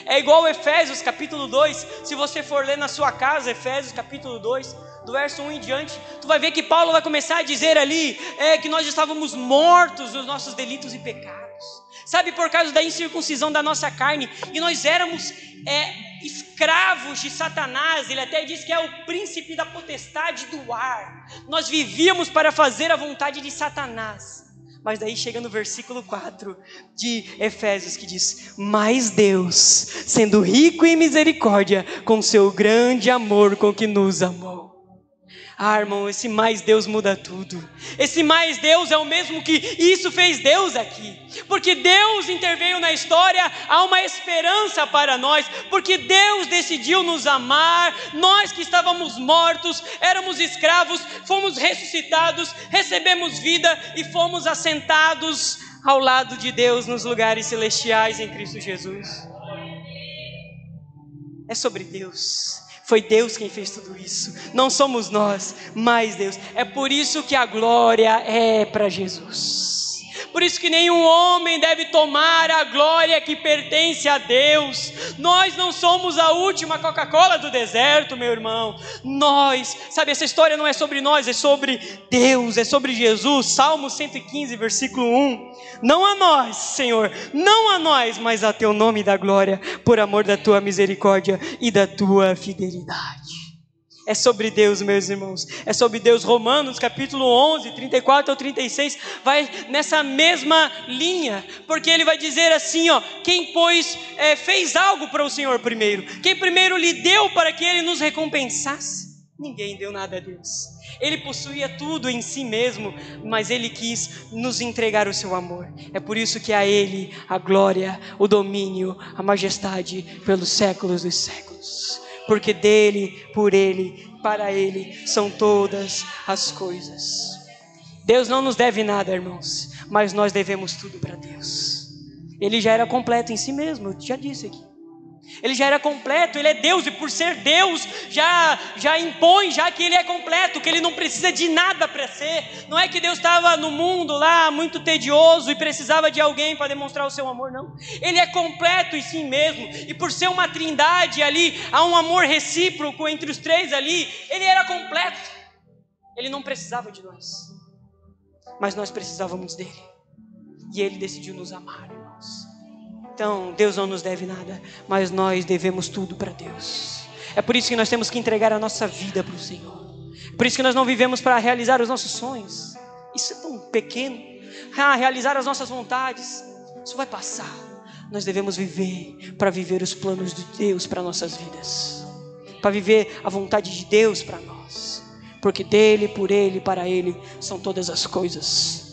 Speaker 1: É igual Efésios capítulo 2, se você for ler na sua casa, Efésios capítulo 2, do verso 1 em diante, tu vai ver que Paulo vai começar a dizer ali, que nós estávamos mortos nos nossos delitos e pecados. Sabe, por causa da incircuncisão da nossa carne, e nós éramos escravos de Satanás. Ele até diz que é o príncipe da potestade do ar. Nós vivíamos para fazer a vontade de Satanás. Mas daí chega no versículo 4 de Efésios que diz: mas Deus, sendo rico em misericórdia, com seu grande amor com que nos amou. Irmão, esse mais Deus muda tudo. Esse mais Deus é o mesmo que isso fez Deus aqui. Porque Deus interveio na história, há uma esperança para nós. Porque Deus decidiu nos amar. Nós que estávamos mortos, éramos escravos, fomos ressuscitados, recebemos vida e fomos assentados ao lado de Deus nos lugares celestiais em Cristo Jesus. É sobre Deus. Foi Deus quem fez tudo isso. Não somos nós, mas Deus. É por isso que a glória é para Jesus. Por isso que nenhum homem deve tomar a glória que pertence a Deus. Nós não somos a última Coca-Cola do deserto, meu irmão. Nós, sabe, essa história não é sobre nós, é sobre Deus, é sobre Jesus. Salmo 115, versículo 1. Não a nós, Senhor, não a nós, mas a teu nome da glória, por amor da tua misericórdia e da tua fidelidade. É sobre Deus, meus irmãos, é sobre Deus. Romanos capítulo 11, 34 ao 36, vai nessa mesma linha, porque ele vai dizer assim, quem pois fez algo para o Senhor primeiro, quem primeiro lhe deu para que ele nos recompensasse? Ninguém deu nada a Deus. Ele possuía tudo em si mesmo, mas Ele quis nos entregar o seu amor. É por isso que a Ele a glória, o domínio, a majestade pelos séculos dos séculos. Porque dele, por Ele, para Ele são todas as coisas. Deus não nos deve nada, irmãos, mas nós devemos tudo para Deus. Ele já era completo em si mesmo, eu já disse aqui. Ele já era completo, Ele é Deus, e por ser Deus, já impõe, já que Ele é completo, que Ele não precisa de nada para ser. Não é que Deus estava no mundo lá, muito tedioso, e precisava de alguém para demonstrar o seu amor, não. Ele é completo em si mesmo, e por ser uma trindade ali, há um amor recíproco entre os três ali, Ele era completo. Ele não precisava de nós, mas nós precisávamos dele, e Ele decidiu nos amar, irmãos. Então, Deus não nos deve nada, mas nós devemos tudo para Deus. É por isso que nós temos que entregar a nossa vida para o Senhor. É por isso que nós não vivemos para realizar os nossos sonhos. Isso é tão pequeno. Realizar as nossas vontades, isso vai passar. Nós devemos viver para viver os planos de Deus para nossas vidas, para viver a vontade de Deus para nós, porque dele, por Ele, para Ele são todas as coisas.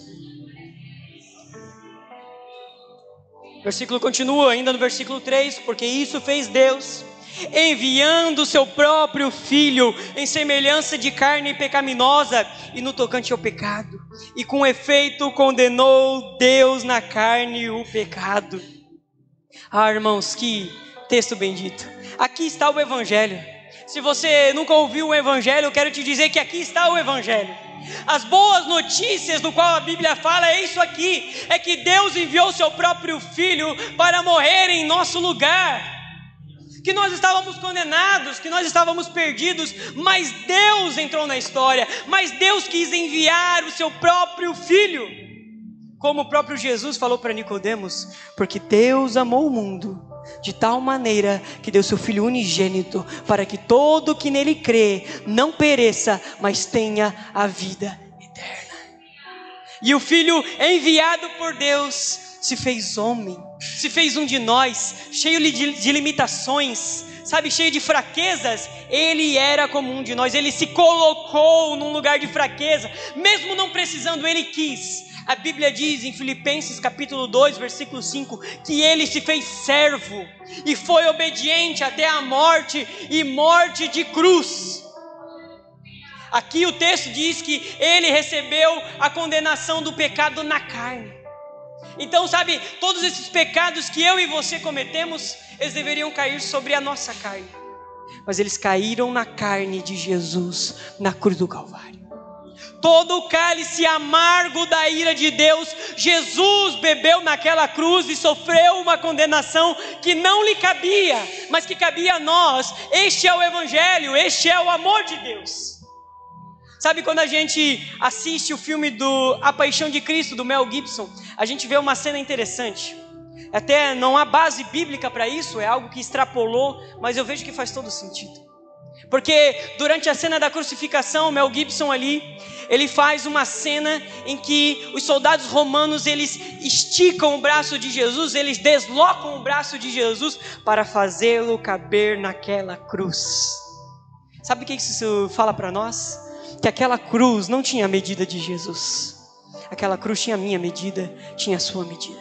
Speaker 1: O versículo continua ainda no versículo 3, porque isso fez Deus, enviando o seu próprio Filho em semelhança de carne pecaminosa e no tocante ao pecado, e com efeito condenou Deus na carne o pecado. Irmãos, que texto bendito. Aqui está o Evangelho. Se você nunca ouviu o Evangelho, eu quero te dizer que aqui está o Evangelho. As boas notícias do qual a Bíblia fala é isso aqui, é que Deus enviou o seu próprio Filho para morrer em nosso lugar, que nós estávamos condenados, que nós estávamos perdidos, mas Deus entrou na história, mas Deus quis enviar o seu próprio Filho, como o próprio Jesus falou para Nicodemos, porque Deus amou o mundo de tal maneira que deu seu Filho unigênito, para que todo que nele crê não pereça, mas tenha a vida eterna. E o Filho enviado por Deus se fez homem, se fez um de nós, cheio de limitações, sabe, cheio de fraquezas. Ele era como um de nós, ele se colocou num lugar de fraqueza, mesmo não precisando, ele quis. A Bíblia diz em Filipenses capítulo 2, versículo 5, que ele se fez servo e foi obediente até a morte, e morte de cruz. Aqui o texto diz que ele recebeu a condenação do pecado na carne. Então, sabe, todos esses pecados que eu e você cometemos, eles deveriam cair sobre a nossa carne, mas eles caíram na carne de Jesus, na cruz do Calvário. Todo o cálice amargo da ira de Deus, Jesus bebeu naquela cruz e sofreu uma condenação que não lhe cabia, mas que cabia a nós. Este é o Evangelho, este é o amor de Deus. Sabe, quando a gente assiste o filme A Paixão de Cristo, do Mel Gibson, a gente vê uma cena interessante. Até não há base bíblica para isso, é algo que extrapolou, mas eu vejo que faz todo sentido. Porque durante a cena da crucificação, Mel Gibson ali, ele faz uma cena em que os soldados romanos, eles esticam o braço de Jesus, eles deslocam o braço de Jesus para fazê-lo caber naquela cruz. Sabe o que isso fala para nós? Que aquela cruz não tinha a medida de Jesus. Aquela cruz tinha a minha medida, tinha a sua medida.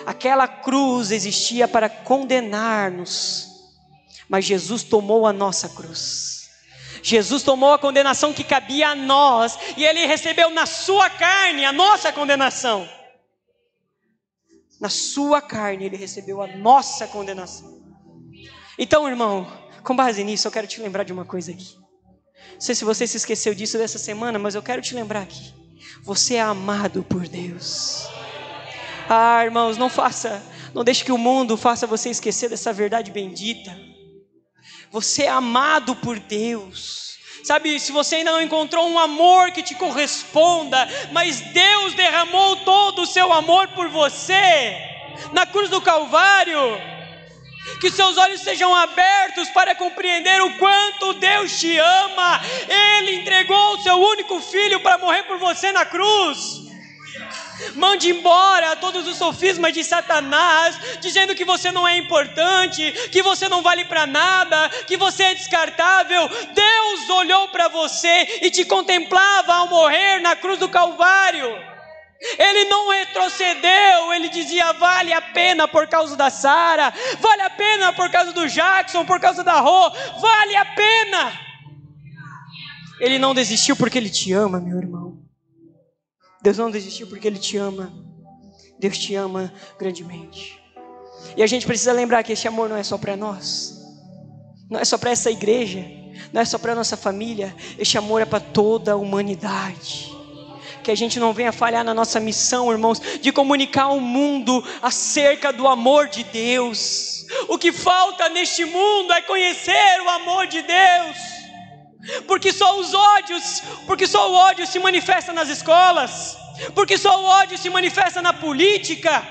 Speaker 1: Aquela cruz existia para condenar-nos, mas Jesus tomou a nossa cruz. Jesus tomou a condenação que cabia a nós, e Ele recebeu na sua carne a nossa condenação. Na sua carne Ele recebeu a nossa condenação. Então, irmão, com base nisso, eu quero te lembrar de uma coisa aqui. Não sei se você se esqueceu disso dessa semana, mas eu quero te lembrar aqui. Você é amado por Deus. Irmãos, não deixe que o mundo faça você esquecer dessa verdade bendita. Você é amado por Deus. Sabe, se você ainda não encontrou um amor que te corresponda, mas Deus derramou todo o seu amor por você na cruz do Calvário. Que seus olhos sejam abertos para compreender o quanto Deus te ama. Ele entregou o seu único filho para morrer por você na cruz. Mande embora todos os sofismas de Satanás, dizendo que você não é importante, que você não vale para nada, que você é descartável. Deus olhou para você e te contemplava ao morrer na cruz do Calvário. Ele não retrocedeu, ele dizia: vale a pena por causa da Sara, vale a pena por causa do Jackson, por causa da Rô, vale a pena. Ele não desistiu porque ele te ama, meu irmão. Deus não desistiu porque Ele te ama. Deus te ama grandemente. E a gente precisa lembrar que esse amor não é só para nós, não é só para essa igreja, não é só para a nossa família. Este amor é para toda a humanidade. Que a gente não venha falhar na nossa missão, irmãos, de comunicar ao mundo acerca do amor de Deus. O que falta neste mundo é conhecer o amor de Deus. Porque só o ódio se manifesta nas escolas, porque só o ódio se manifesta na política.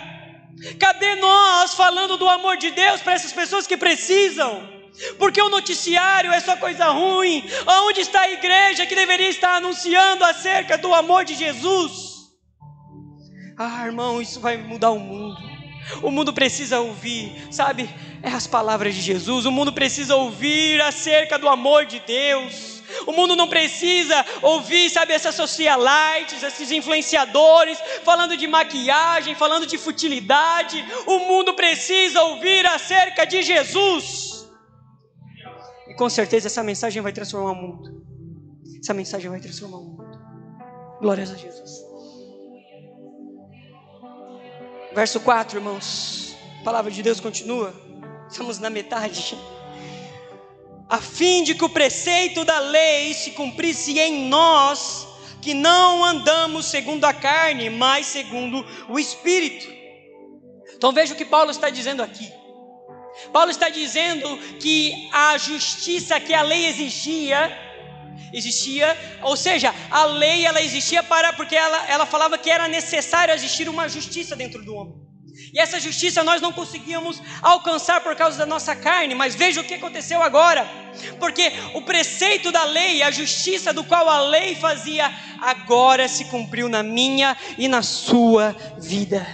Speaker 1: Cadê nós falando do amor de Deus para essas pessoas que precisam? Porque o noticiário é só coisa ruim. Onde está a igreja que deveria estar anunciando acerca do amor de Jesus? Irmão, isso vai mudar o mundo. O mundo precisa ouvir, sabe, as palavras de Jesus. O mundo precisa ouvir acerca do amor de Deus. O mundo não precisa ouvir, sabe, essas socialites, esses influenciadores falando de maquiagem, falando de futilidade. O mundo precisa ouvir acerca de Jesus. E com certeza essa mensagem vai transformar o mundo. Essa mensagem vai transformar o mundo. Glórias a Jesus. Verso 4, irmãos. A palavra de Deus continua. Estamos na metade. A fim de que o preceito da lei se cumprisse em nós, que não andamos segundo a carne, mas segundo o Espírito. Então veja o que Paulo está dizendo aqui. Paulo está dizendo que a justiça que a lei existia, ou seja, a lei ela existia porque ela falava que era necessário existir uma justiça dentro do homem. E essa justiça nós não conseguíamos alcançar por causa da nossa carne. Mas veja o que aconteceu agora. Porque o preceito da lei, a justiça do qual a lei fazia, agora se cumpriu na minha e na sua vida.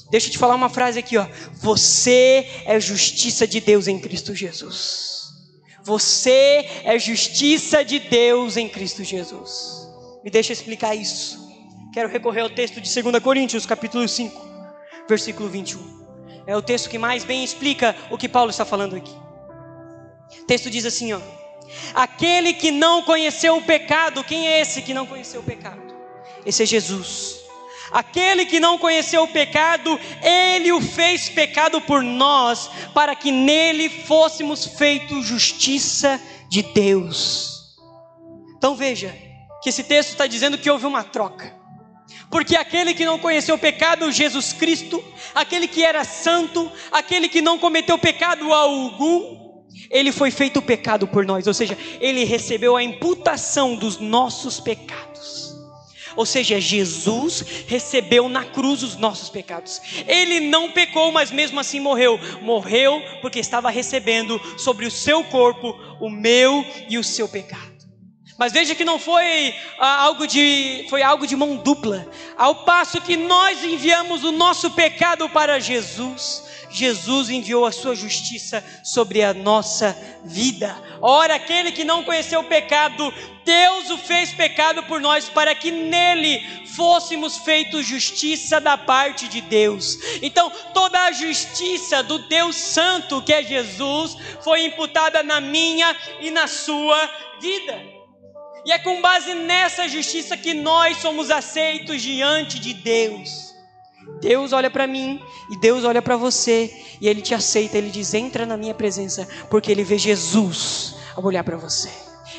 Speaker 1: Deixa eu te falar uma frase aqui, ó. Você é justiça de Deus em Cristo Jesus. Você é justiça de Deus em Cristo Jesus. Me deixa explicar isso. Quero recorrer ao texto de 2 Coríntios, capítulo 5. Versículo 21. É o texto que mais bem explica o que Paulo está falando aqui. O texto diz assim, ó: aquele que não conheceu o pecado. Quem é esse que não conheceu o pecado? Esse é Jesus. Aquele que não conheceu o pecado, Ele o fez pecado por nós, para que nele fôssemos feitos justiça de Deus. Então veja, que esse texto está dizendo que houve uma troca. Porque aquele que não conheceu o pecado, Jesus Cristo, aquele que era santo, aquele que não cometeu pecado algum, ele foi feito pecado por nós. Ou seja, ele recebeu a imputação dos nossos pecados. Ou seja, Jesus recebeu na cruz os nossos pecados. Ele não pecou, mas mesmo assim morreu. Morreu porque estava recebendo sobre o seu corpo o meu e o seu pecado. Mas veja que não foi algo de mão dupla. Ao passo que nós enviamos o nosso pecado para Jesus, Jesus enviou a sua justiça sobre a nossa vida. Ora, aquele que não conheceu o pecado, Deus o fez pecado por nós, para que nele fôssemos feitos justiça da parte de Deus. Então toda a justiça do Deus Santo, que é Jesus, foi imputada na minha e na sua vida. E é com base nessa justiça que nós somos aceitos diante de Deus. Deus olha para mim e Deus olha para você, e Ele te aceita. Ele diz: entra na minha presença, porque Ele vê Jesus ao olhar para você.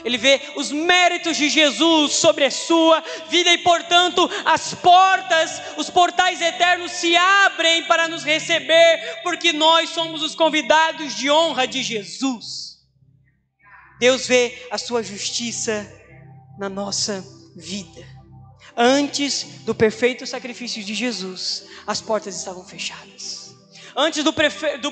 Speaker 1: Ele vê os méritos de Jesus sobre a sua vida, e portanto os portais eternos se abrem para nos receber, porque nós somos os convidados de honra de Jesus. Deus vê a sua justiça na nossa vida. Antes do perfeito sacrifício de Jesus, as portas estavam fechadas. Antes do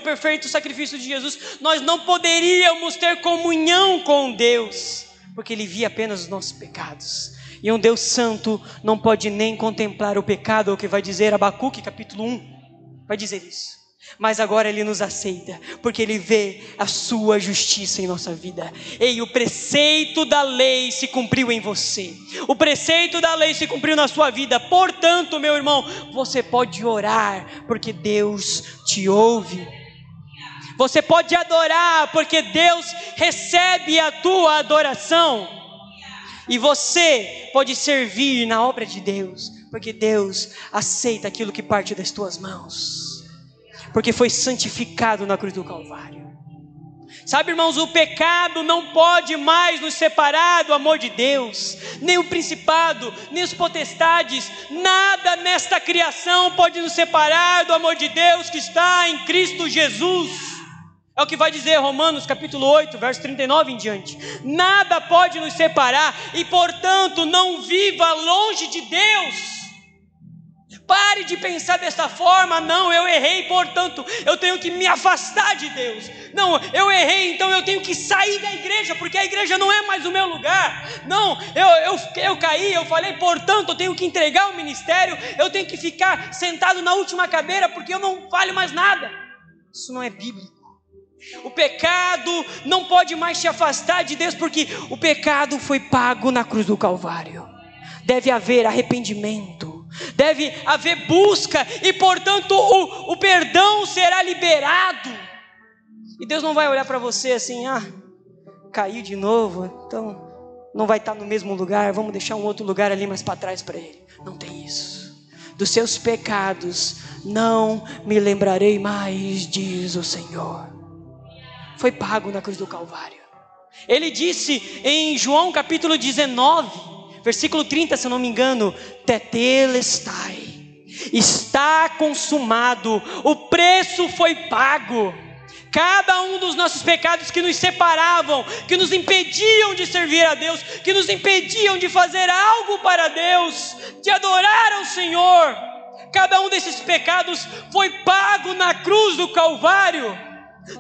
Speaker 1: perfeito sacrifício de Jesus, nós não poderíamos ter comunhão com Deus, porque Ele via apenas os nossos pecados. E um Deus santo não pode nem contemplar o pecado, é o que vai dizer Abacuque capítulo 1, vai dizer isso. Mas agora Ele nos aceita, porque Ele vê a sua justiça em nossa vida. Ei, o preceito da lei se cumpriu em você. O preceito da lei se cumpriu na sua vida. Portanto, meu irmão, você pode orar, porque Deus te ouve. Você pode adorar, porque Deus recebe a tua adoração. E você pode servir na obra de Deus, porque Deus aceita aquilo que parte das tuas mãos. Porque foi santificado na cruz do Calvário. Sabe, irmãos, o pecado não pode mais nos separar do amor de Deus. Nem o principado, nem os potestades, nada nesta criação pode nos separar do amor de Deus que está em Cristo Jesus. É o que vai dizer Romanos capítulo 8, verso 39 em diante. Nada pode nos separar e, portanto, não viva longe de Deus. Pare de pensar dessa forma. Não, eu errei, portanto eu tenho que me afastar de Deus. Não, eu errei, então eu tenho que sair da igreja, porque a igreja não é mais o meu lugar. Não, eu caí, eu falei, portanto eu tenho que entregar o ministério. Eu tenho que ficar sentado na última cadeira, porque eu não valho mais nada. Isso não é bíblico. O pecado não pode mais te afastar de Deus, porque o pecado foi pago na cruz do Calvário. Deve haver arrependimento, deve haver busca, e portanto o perdão será liberado. E Deus não vai olhar para você assim, caiu de novo, então não vai estar no mesmo lugar, vamos deixar um outro lugar ali mais para trás para ele. Não tem isso. Dos seus pecados não me lembrarei mais, diz o Senhor. Foi pago na cruz do Calvário. Ele disse em João capítulo 19, versículo 30, se eu não me engano, tetelestai, está consumado, o preço foi pago. Cada um dos nossos pecados que nos separavam, que nos impediam de servir a Deus, que nos impediam de fazer algo para Deus, de adorar ao Senhor, cada um desses pecados foi pago na cruz do Calvário.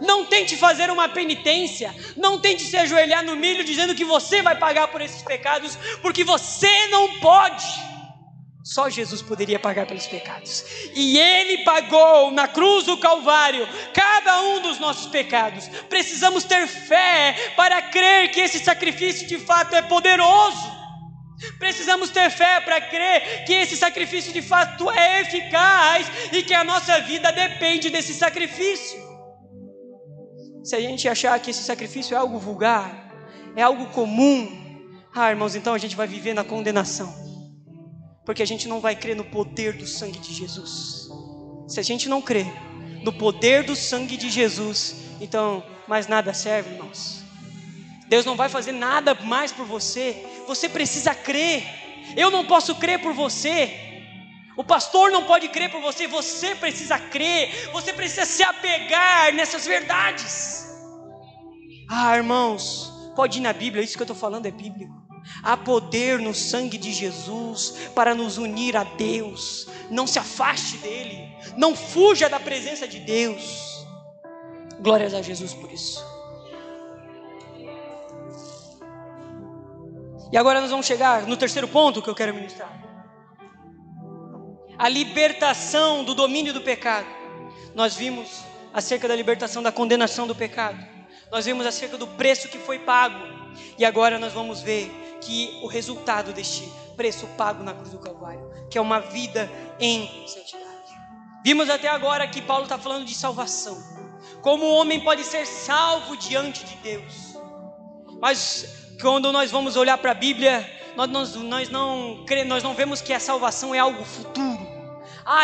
Speaker 1: Não tente fazer uma penitência, não tente se ajoelhar no milho dizendo que você vai pagar por esses pecados, porque você não pode. Só Jesus poderia pagar pelos pecados, e Ele pagou na cruz do Calvário cada um dos nossos pecados. Precisamos ter fé para crer que esse sacrifício de fato é poderoso. Precisamos ter fé para crer que esse sacrifício de fato é eficaz e que a nossa vida depende desse sacrifício. Se a gente achar que esse sacrifício é algo vulgar, é algo comum, irmãos, então a gente vai viver na condenação, porque a gente não vai crer no poder do sangue de Jesus. Se a gente não crer no poder do sangue de Jesus, então mais nada serve, irmãos. Deus não vai fazer nada mais por você. Você precisa crer. Eu não posso crer por você. O pastor não pode crer por você. Você precisa crer. Você precisa se apegar nessas verdades. Irmãos, pode ir na Bíblia. Isso que eu estou falando é bíblico. Há poder no sangue de Jesus para nos unir a Deus. Não se afaste dele. Não fuja da presença de Deus. Glórias a Jesus por isso. E agora nós vamos chegar no terceiro ponto que eu quero ministrar. A libertação do domínio do pecado. Nós vimos acerca da libertação da condenação do pecado. Nós vimos acerca do preço que foi pago. E agora nós vamos ver que o resultado deste preço pago na cruz do Calvário, que é uma vida em santidade. Vimos até agora que Paulo está falando de salvação. Como o homem pode ser salvo diante de Deus. Mas quando nós vamos olhar para a Bíblia, nós não vemos que a salvação é algo futuro.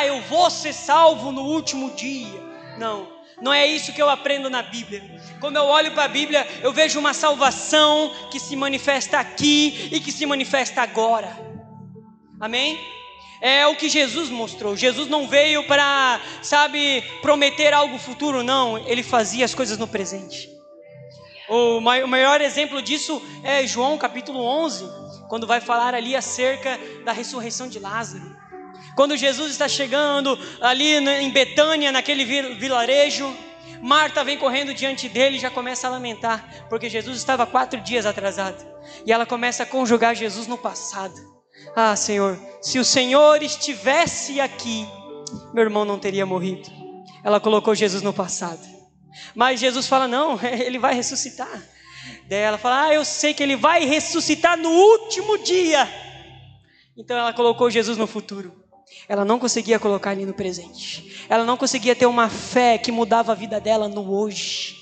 Speaker 1: Eu vou ser salvo no último dia. Não é isso que eu aprendo na Bíblia. Quando eu olho para a Bíblia, eu vejo uma salvação que se manifesta aqui e que se manifesta agora. Amém? É o que Jesus mostrou. Jesus não veio para, prometer algo futuro, não. Ele fazia as coisas no presente. O maior exemplo disso é João capítulo 11, quando vai falar ali acerca da ressurreição de Lázaro. Quando Jesus está chegando ali em Betânia, naquele vilarejo, Marta vem correndo diante dele e já começa a lamentar, porque Jesus estava 4 dias atrasado. E ela começa a conjugar Jesus no passado. Ah, Senhor, se o Senhor estivesse aqui, meu irmão não teria morrido. Ela colocou Jesus no passado. Mas Jesus fala, não, ele vai ressuscitar. Daí ela fala, eu sei que ele vai ressuscitar no último dia. Então ela colocou Jesus no futuro. Ela não conseguia colocar ele no presente. Ela não conseguia ter uma fé que mudava a vida dela no hoje.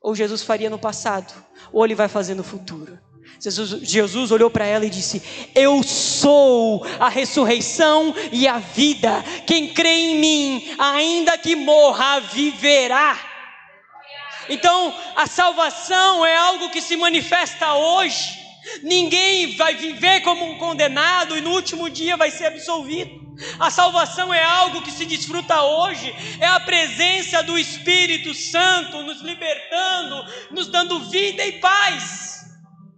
Speaker 1: Ou Jesus faria no passado, ou ele vai fazer no futuro. Jesus olhou para ela e disse, eu sou a ressurreição e a vida. Quem crê em mim, ainda que morra, viverá. Então a salvação é algo que se manifesta hoje. Ninguém vai viver como um condenado e no último dia vai ser absolvido. A salvação é algo que se desfruta hoje. É a presença do Espírito Santo nos libertando, nos dando vida e paz.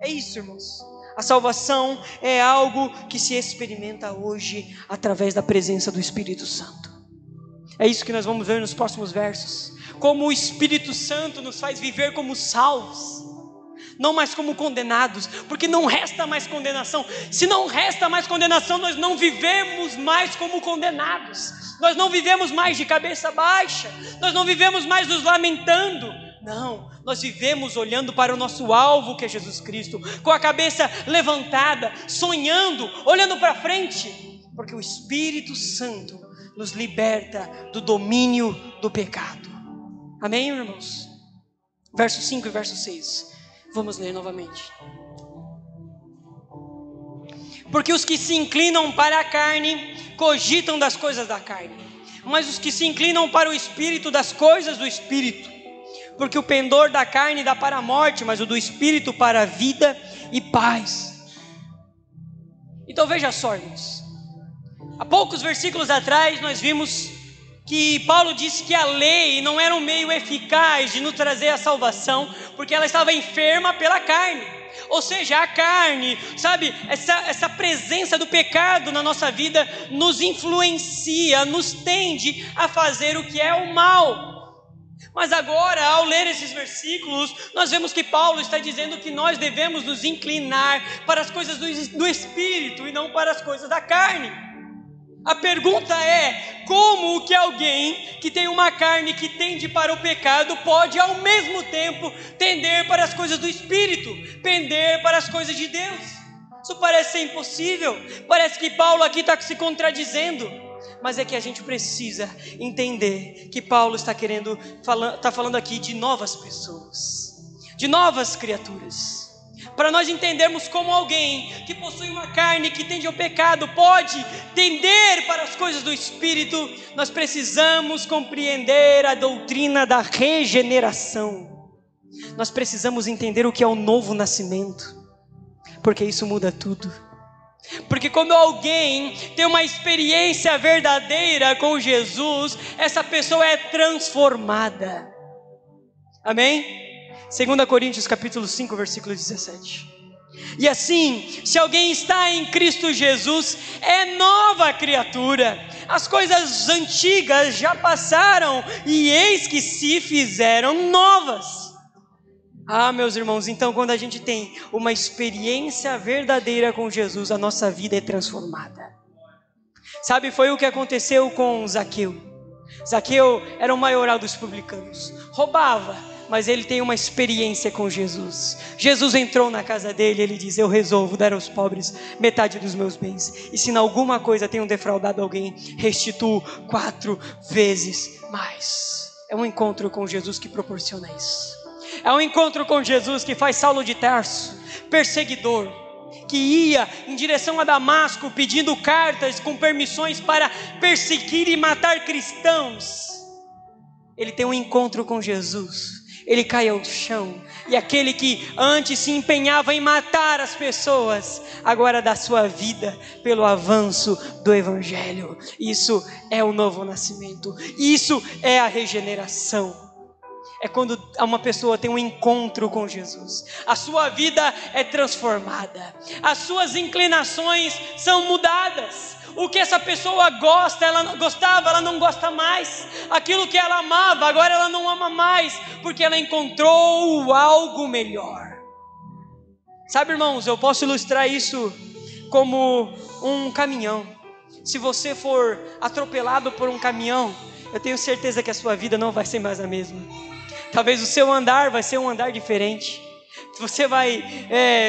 Speaker 1: É isso, irmãos. A salvação é algo que se experimenta hoje através da presença do Espírito Santo. É isso que nós vamos ver nos próximos versos. Como o Espírito Santo nos faz viver como salvos, não mais como condenados, porque não resta mais condenação. Se não resta mais condenação, nós não vivemos mais como condenados. Nós não vivemos mais de cabeça baixa. Nós não vivemos mais nos lamentando. Não, nós vivemos olhando para o nosso alvo, que é Jesus Cristo, com a cabeça levantada, sonhando, olhando para frente, porque o Espírito Santo nos liberta do domínio do pecado. Amém, irmãos? Verso 5 e verso 6. Vamos ler novamente. Porque os que se inclinam para a carne cogitam das coisas da carne, mas os que se inclinam para o Espírito, das coisas do Espírito. Porque o pendor da carne dá para a morte, mas o do Espírito para a vida e paz. Então veja só, irmãos. Há poucos versículos atrás nós vimos que Paulo disse que a lei não era um meio eficaz de nos trazer a salvação, porque ela estava enferma pela carne. Ou seja, a carne, sabe, essa presença do pecado na nossa vida nos influencia, nos tende a fazer o que é o mal. Mas agora, ao ler esses versículos, nós vemos que Paulo está dizendo que nós devemos nos inclinar para as coisas do Espírito e não para as coisas da carne. A pergunta é, como que alguém que tem uma carne que tende para o pecado pode ao mesmo tempo tender para as coisas do Espírito, pender para as coisas de Deus? Isso parece ser impossível, parece que Paulo aqui está se contradizendo, mas é que a gente precisa entender que Paulo está falando aqui de novas pessoas, de novas criaturas. Para nós entendermos como alguém que possui uma carne que tende ao pecado pode tender para as coisas do Espírito, nós precisamos compreender a doutrina da regeneração. Nós precisamos entender o que é o novo nascimento, porque isso muda tudo. Porque quando alguém tem uma experiência verdadeira com Jesus, essa pessoa é transformada. Amém? 2 Coríntios capítulo 5, versículo 17. E assim, se alguém está em Cristo Jesus, é nova criatura. As coisas antigas já passaram e eis que se fizeram novas. Ah, meus irmãos, então quando a gente tem uma experiência verdadeira com Jesus, a nossa vida é transformada. Sabe, foi o que aconteceu com Zaqueu. Zaqueu era o maioral dos publicanos, roubava, mas ele tem uma experiência com Jesus. Jesus entrou na casa dele e ele diz, eu resolvo dar aos pobres metade dos meus bens. E se em alguma coisa tenho defraudado alguém, restituo 4 vezes mais. É um encontro com Jesus que proporciona isso. É um encontro com Jesus que faz Saulo de Tarso, perseguidor, que ia em direção a Damasco pedindo cartas com permissões para perseguir e matar cristãos. Ele tem um encontro com Jesus. Ele cai ao chão, e aquele que antes se empenhava em matar as pessoas, agora dá sua vida pelo avanço do Evangelho. Isso é o novo nascimento, isso é a regeneração. É quando uma pessoa tem um encontro com Jesus, a sua vida é transformada, as suas inclinações são mudadas, O que essa pessoa gosta, ela não gostava, ela não gosta mais. Aquilo que ela amava, agora ela não ama mais, porque ela encontrou algo melhor. Sabe, irmãos, eu posso ilustrar isso como um caminhão. Se você for atropelado por um caminhão, eu tenho certeza que a sua vida não vai ser mais a mesma. Talvez o seu andar vai ser um andar diferente. Você vai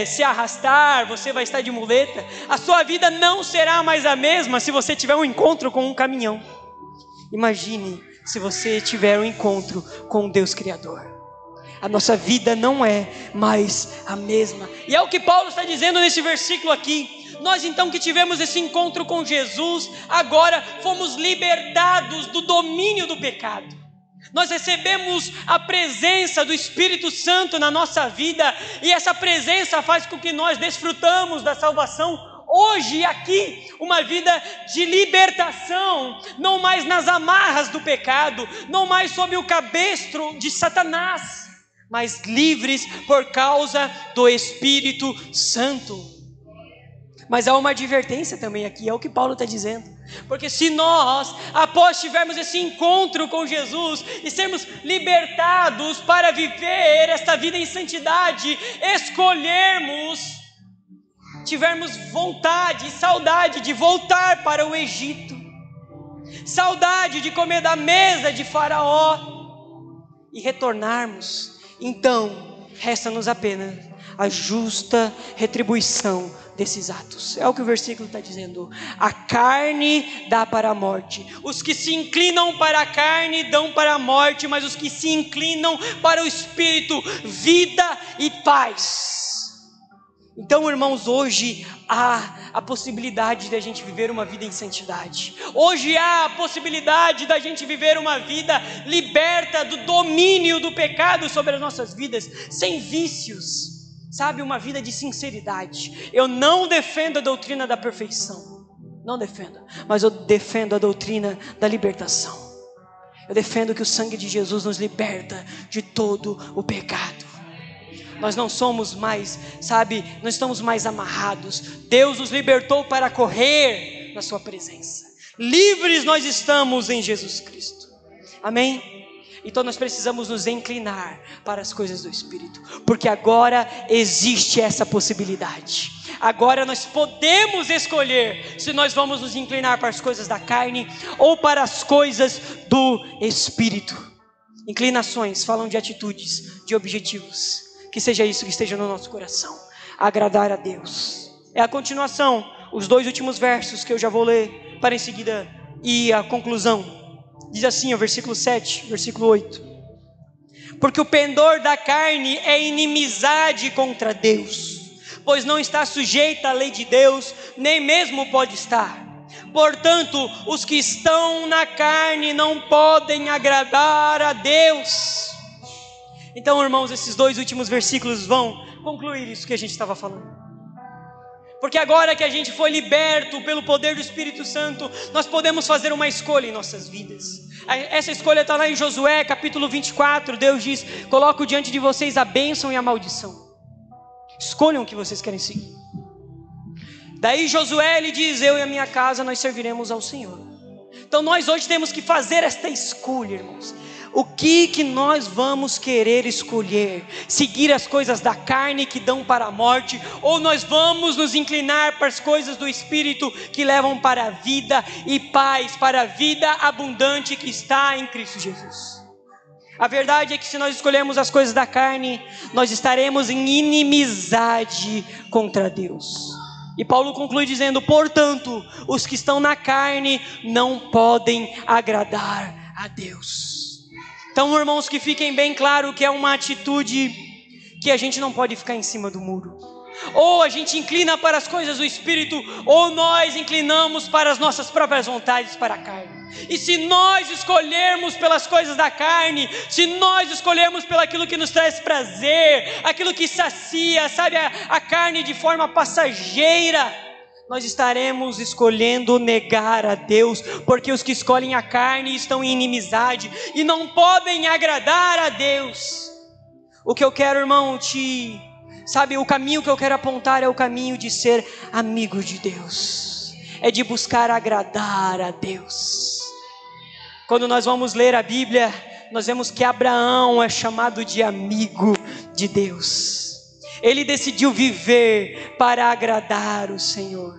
Speaker 1: se arrastar, você vai estar de muleta. A sua vida não será mais a mesma se você tiver um encontro com um caminhão. Imagine se você tiver um encontro com o Deus Criador. A nossa vida não é mais a mesma. E é o que Paulo está dizendo nesse versículo aqui. Nós então que tivemos esse encontro com Jesus, agora fomos libertados do domínio do pecado. Nós recebemos a presença do Espírito Santo na nossa vida, e essa presença faz com que nós desfrutamos da salvação hoje e aqui, uma vida de libertação, não mais nas amarras do pecado, não mais sob o cabestro de Satanás, mas livres por causa do Espírito Santo. Mas há uma advertência também aqui, é o que Paulo está dizendo. Porque se nós, após tivermos esse encontro com Jesus e sermos libertados para viver esta vida em santidade, escolhermos, tivermos vontade e saudade de voltar para o Egito, saudade de comer da mesa de Faraó e retornarmos, então resta-nos apenas a justa retribuição desses atos. É o que o versículo está dizendo. A carne dá para a morte. Os que se inclinam para a carne dão para a morte, mas os que se inclinam para o Espírito, vida e paz. Então, irmãos, hoje há a possibilidade de a gente viver uma vida em santidade. Hoje há a possibilidade da gente viver uma vida liberta do domínio do pecado sobre as nossas vidas, sem vícios. Sabe, uma vida de sinceridade. Eu não defendo a doutrina da perfeição, não defendo, mas eu defendo a doutrina da libertação. Eu defendo que o sangue de Jesus nos liberta de todo o pecado. Nós não somos mais, sabe, não estamos mais amarrados. Deus nos libertou para correr na sua presença. Livres nós estamos em Jesus Cristo. Amém? Então nós precisamos nos inclinar para as coisas do Espírito, porque agora existe essa possibilidade. Agora nós podemos escolher se nós vamos nos inclinar para as coisas da carne ou para as coisas do Espírito. Inclinações falam de atitudes, de objetivos. Que seja isso que esteja no nosso coração, agradar a Deus. É a continuação, os 2 últimos versos que eu já vou ler para em seguida ir à conclusão. Diz assim, o versículo 7, versículo 8. Porque o pendor da carne é inimizade contra Deus, pois não está sujeita à lei de Deus, nem mesmo pode estar. Portanto, os que estão na carne não podem agradar a Deus. Então, irmãos, esses 2 últimos versículos vão concluir isso que a gente estava falando. Porque agora que a gente foi liberto pelo poder do Espírito Santo, nós podemos fazer uma escolha em nossas vidas. Essa escolha está lá em Josué capítulo 24, Deus diz, coloco diante de vocês a bênção e a maldição. Escolham o que vocês querem seguir. Daí Josué ele diz, eu e a minha casa nós serviremos ao Senhor. Então nós hoje temos que fazer esta escolha, irmãos. O que nós vamos querer escolher? Seguir as coisas da carne que dão para a morte, ou nós vamos nos inclinar para as coisas do Espírito que levam para a vida e paz, para a vida abundante que está em Cristo Jesus? A verdade é que se nós escolhermos as coisas da carne, nós estaremos em inimizade contra Deus. E Paulo conclui dizendo, portanto, os que estão na carne não podem agradar a Deus. Então, irmãos, que fiquem bem claro que é uma atitude que a gente não pode ficar em cima do muro. Ou a gente inclina para as coisas do Espírito, ou nós inclinamos para as nossas próprias vontades, para a carne. E se nós escolhermos pelas coisas da carne, se nós escolhermos pelo aquilo que nos traz prazer, aquilo que sacia, sabe, a carne de forma passageira, nós estaremos escolhendo negar a Deus, porque os que escolhem a carne estão em inimizade e não podem agradar a Deus. O que eu quero, irmão, o caminho que eu quero apontar é o caminho de ser amigo de Deus. é de buscar agradar a Deus. Quando nós vamos ler a Bíblia, nós vemos que Abraão é chamado de amigo de Deus. Ele decidiu viver para agradar o Senhor.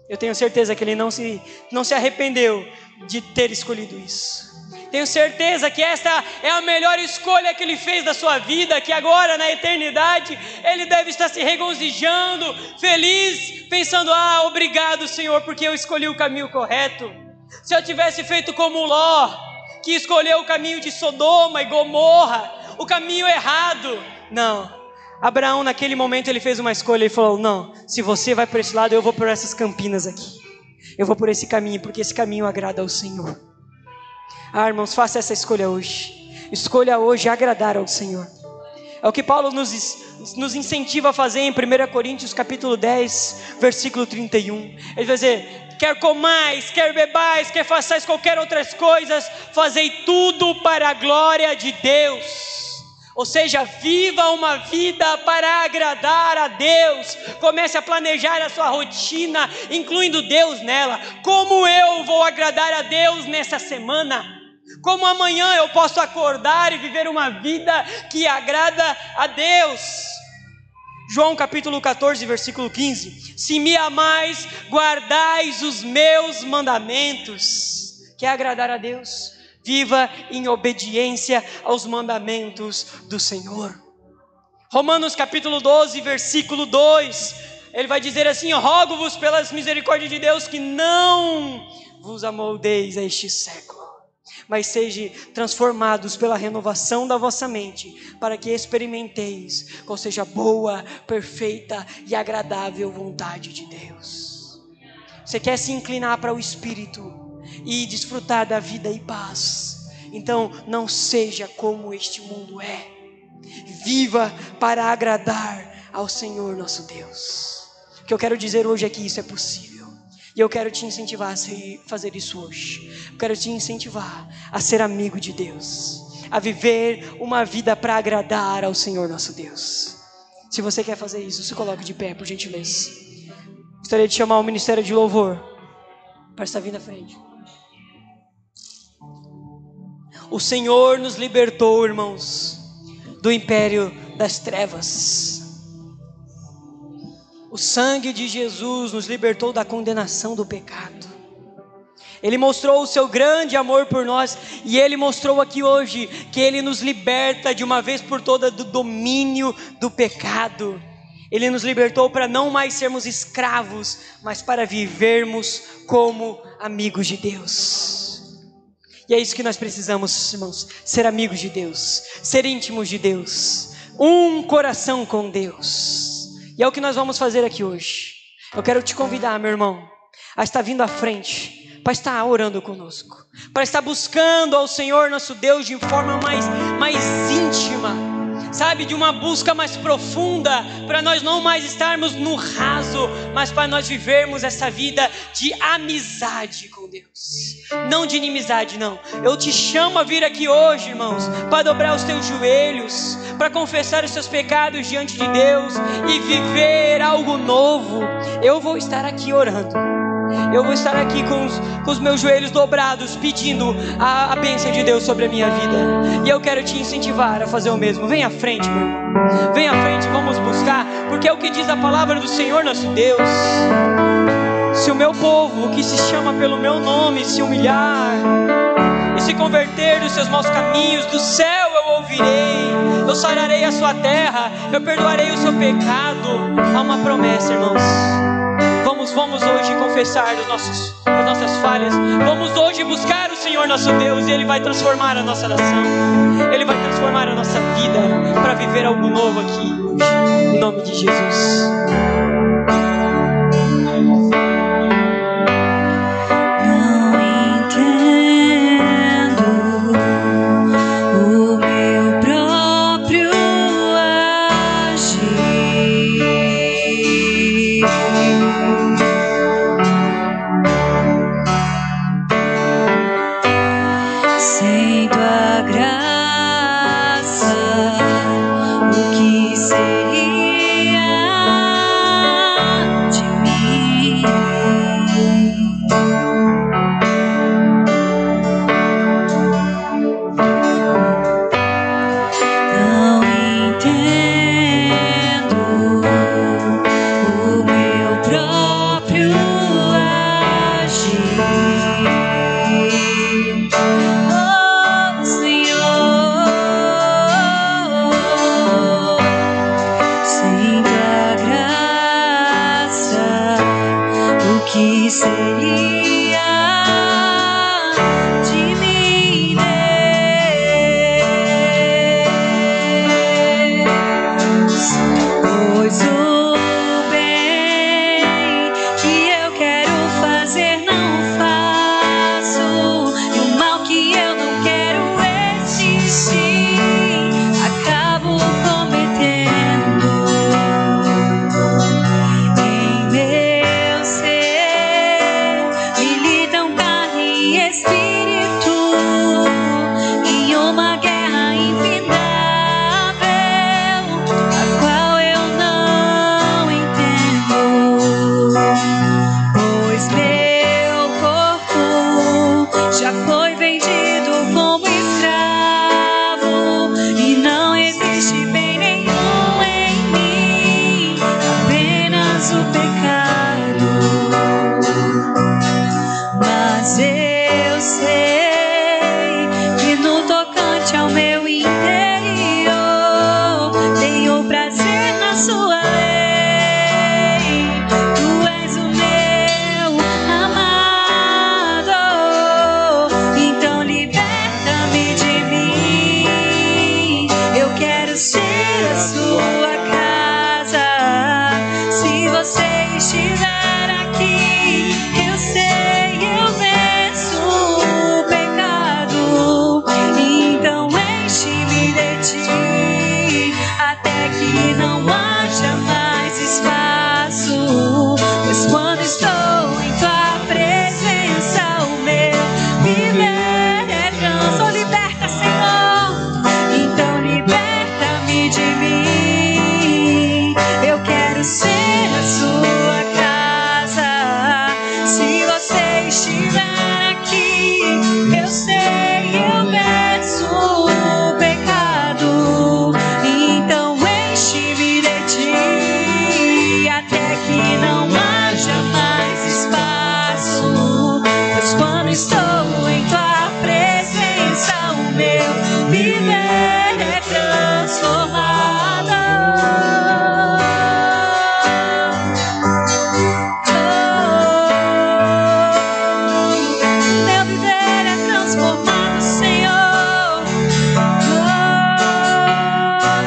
Speaker 1: Eu tenho certeza que ele não se arrependeu de ter escolhido isso. Tenho certeza que esta é a melhor escolha que ele fez da sua vida, que agora na eternidade ele deve estar se regozijando, feliz, pensando: obrigado, Senhor, porque eu escolhi o caminho correto. Se eu tivesse feito como Ló, que escolheu o caminho de Sodoma e Gomorra, o caminho errado. Não, Abraão naquele momento ele fez uma escolha e falou: não, se você vai por esse lado, eu vou por essas campinas aqui. Eu vou por esse caminho, porque esse caminho agrada ao Senhor. Irmãos, faça essa escolha hoje. Escolha hoje agradar ao Senhor. É o que Paulo nos incentiva a fazer em 1 Coríntios capítulo 10, versículo 31. Ele vai dizer: quer comais, quer bebais, quer façais qualquer outras coisas, fazei tudo para a glória de Deus. Ou seja, viva uma vida para agradar a Deus. Comece a planejar a sua rotina, incluindo Deus nela. Como eu vou agradar a Deus nessa semana? Como amanhã eu posso acordar e viver uma vida que agrada a Deus? João capítulo 14, versículo 15. Se me amais, guardais os meus mandamentos. Quer agradar a Deus? Viva em obediência aos mandamentos do Senhor. Romanos capítulo 12, versículo 2. Ele vai dizer assim: rogo-vos pelas misericórdias de Deus que não vos amoldeis a este século, mas sejam transformados pela renovação da vossa mente, para que experimenteis qual seja a boa, perfeita e agradável vontade de Deus. Você quer se inclinar para o Espírito e desfrutar da vida e paz? Então não seja como este mundo é. Viva para agradar ao Senhor nosso Deus. O que eu quero dizer hoje é que isso é possível. E eu quero te incentivar a fazer isso hoje. Eu quero te incentivar a ser amigo de Deus, a viver uma vida para agradar ao Senhor nosso Deus. Se você quer fazer isso, se coloque de pé, por gentileza. Gostaria de chamar o Ministério de Louvor para estar vindo à frente. O Senhor nos libertou, irmãos, do império das trevas. O sangue de Jesus nos libertou da condenação do pecado. Ele mostrou o seu grande amor por nós, e Ele mostrou aqui hoje que Ele nos liberta de uma vez por todas do domínio do pecado. Ele nos libertou para não mais sermos escravos, mas para vivermos como amigos de Deus. E é isso que nós precisamos, irmãos: ser amigos de Deus, ser íntimos de Deus, um coração com Deus. E é o que nós vamos fazer aqui hoje. Eu quero te convidar, meu irmão, a estar vindo à frente, para estar orando conosco, para estar buscando ao Senhor nosso Deus de forma mais íntima, sabe, de uma busca mais profunda, para nós não mais estarmos no raso, mas para nós vivermos essa vida de amizade com Deus, não de inimizade, não. Eu te chamo a vir aqui hoje, irmãos, para dobrar os teus joelhos, para confessar os seus pecados diante de Deus e viver algo novo. Eu vou estar aqui orando, eu vou estar aqui com os meus joelhos dobrados, pedindo a bênção de Deus sobre a minha vida. E eu quero te incentivar a fazer o mesmo. Vem à frente, meu irmão. Vem à frente, vamos buscar, porque é o que diz a palavra do Senhor nosso Deus. Se o meu povo, que se chama pelo meu nome, se humilhar e se converter dos seus maus caminhos, do céu eu ouvirei, eu sararei a sua terra, eu perdoarei o seu pecado. Há uma promessa, irmãos. Vamos hoje confessar as nossas falhas. Vamos hoje buscar o Senhor nosso Deus, e Ele vai transformar a nossa nação. Ele vai transformar a nossa vida para viver algo novo aqui hoje, em nome de Jesus.
Speaker 2: Seria espírito em uma guerra infindável, a qual eu não entendo, pois meu corpo já foi vendido como escravo e não existe bem nenhum em mim, apenas o pecado. Mas eu sei que no tocante ao meu interior tenho prazer na sua lei. Tu és o meu amado, então liberta-me de mim. Eu quero ser a sua casa. Se você estiver aqui, eu sei, eu venço o pecado. Então enche-me de ti, até que não haja mais espaço. Pois quando estou em tua presença, o meu viver é trans. Oh, liberta, Senhor, então liberta-me de mim. Eu quero ser a sua casa. Se você estiver aqui, eu sei, eu venço o pecado. Então enche-me de ti, até que não haja mais espaço. Pois quando estou em tua presença, o meu viver é transformado. Meu viver é transformado, Senhor.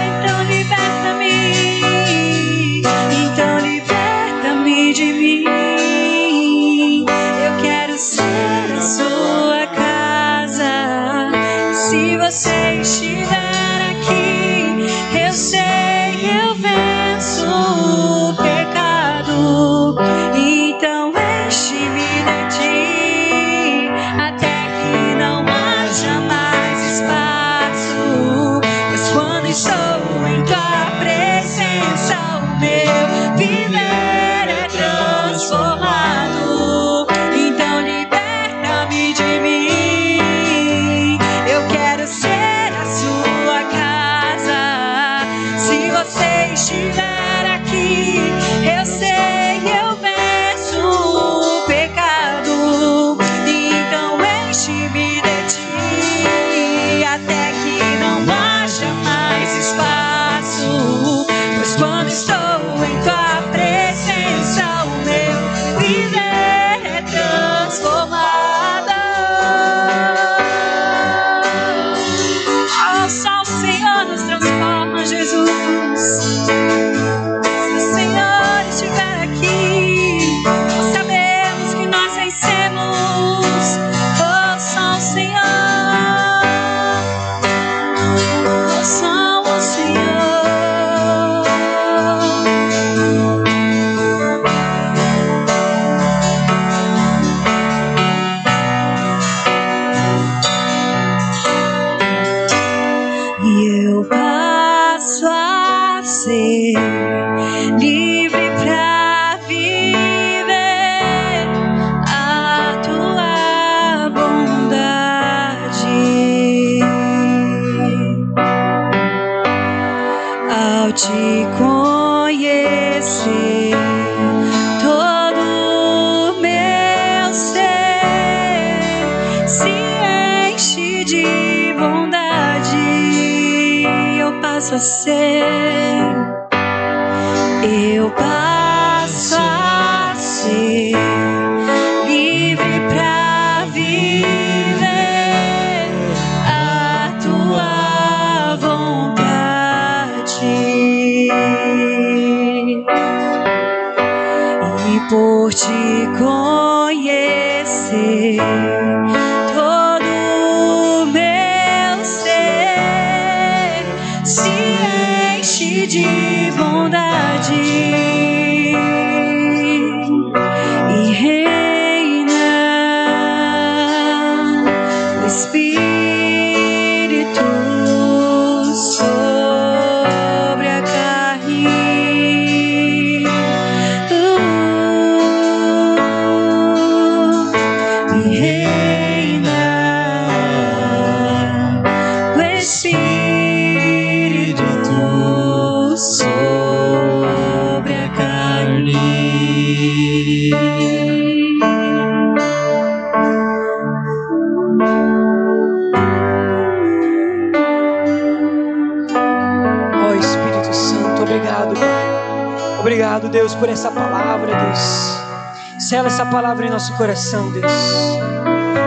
Speaker 2: Então liberta-me, então liberta-me de mim. Eu quero ser a sua casa. Se você estiver aqui, eu sei, eu venço o pecado. Então enche-me de ti, até que não haja mais espaço. Pois quando estou em tua presença, o meu viver é transformado. Então liberta-me de mim. Eu quero ser a sua casa. Se você estiver aqui, eu sei, eu venço o pecado. Então enche-me de ti, até que não haja mais espaço. Pois quando estou em tua presença, o meu viver é transformado. Oh, só o Senhor nos transforma, Jesus. Se o Senhor estiver aqui, nós sabemos que nós vencemos. Oh, só o Senhor, oh, só o Senhor. E eu passo a ser livre pra viver a tua bondade. Ao te conhecer, todo o meu ser se enche de bondade. Eu passo a ser, eu passo a ser livre pra viver a tua vontade. E por te conhecer, todo o meu ser se enche de bondade e reina
Speaker 1: obrigado, Deus, por essa palavra, Deus. Sela essa palavra em nosso coração, Deus.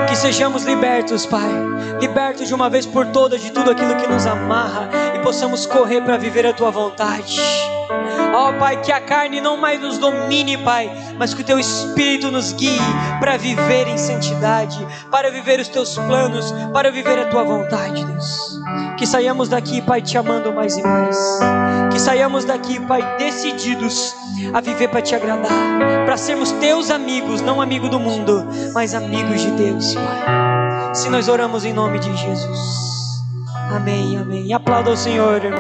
Speaker 1: Que sejamos libertos, Pai. Libertos de uma vez por todas de tudo aquilo que nos amarra e possamos correr para viver a Tua vontade. Ó Pai, que a carne não mais nos domine, Pai, mas que o Teu Espírito nos guie para viver em santidade, para viver os Teus planos, para viver a Tua vontade, Deus. Que saiamos daqui, Pai, Te amando mais e mais. Que saiamos daqui, Pai, decididos a viver para Te agradar, para sermos Teus amigos, não amigos do mundo, mas amigos de Deus, Pai. Se nós oramos em nome de Jesus. Amém, amém. Aplauda o Senhor, irmão.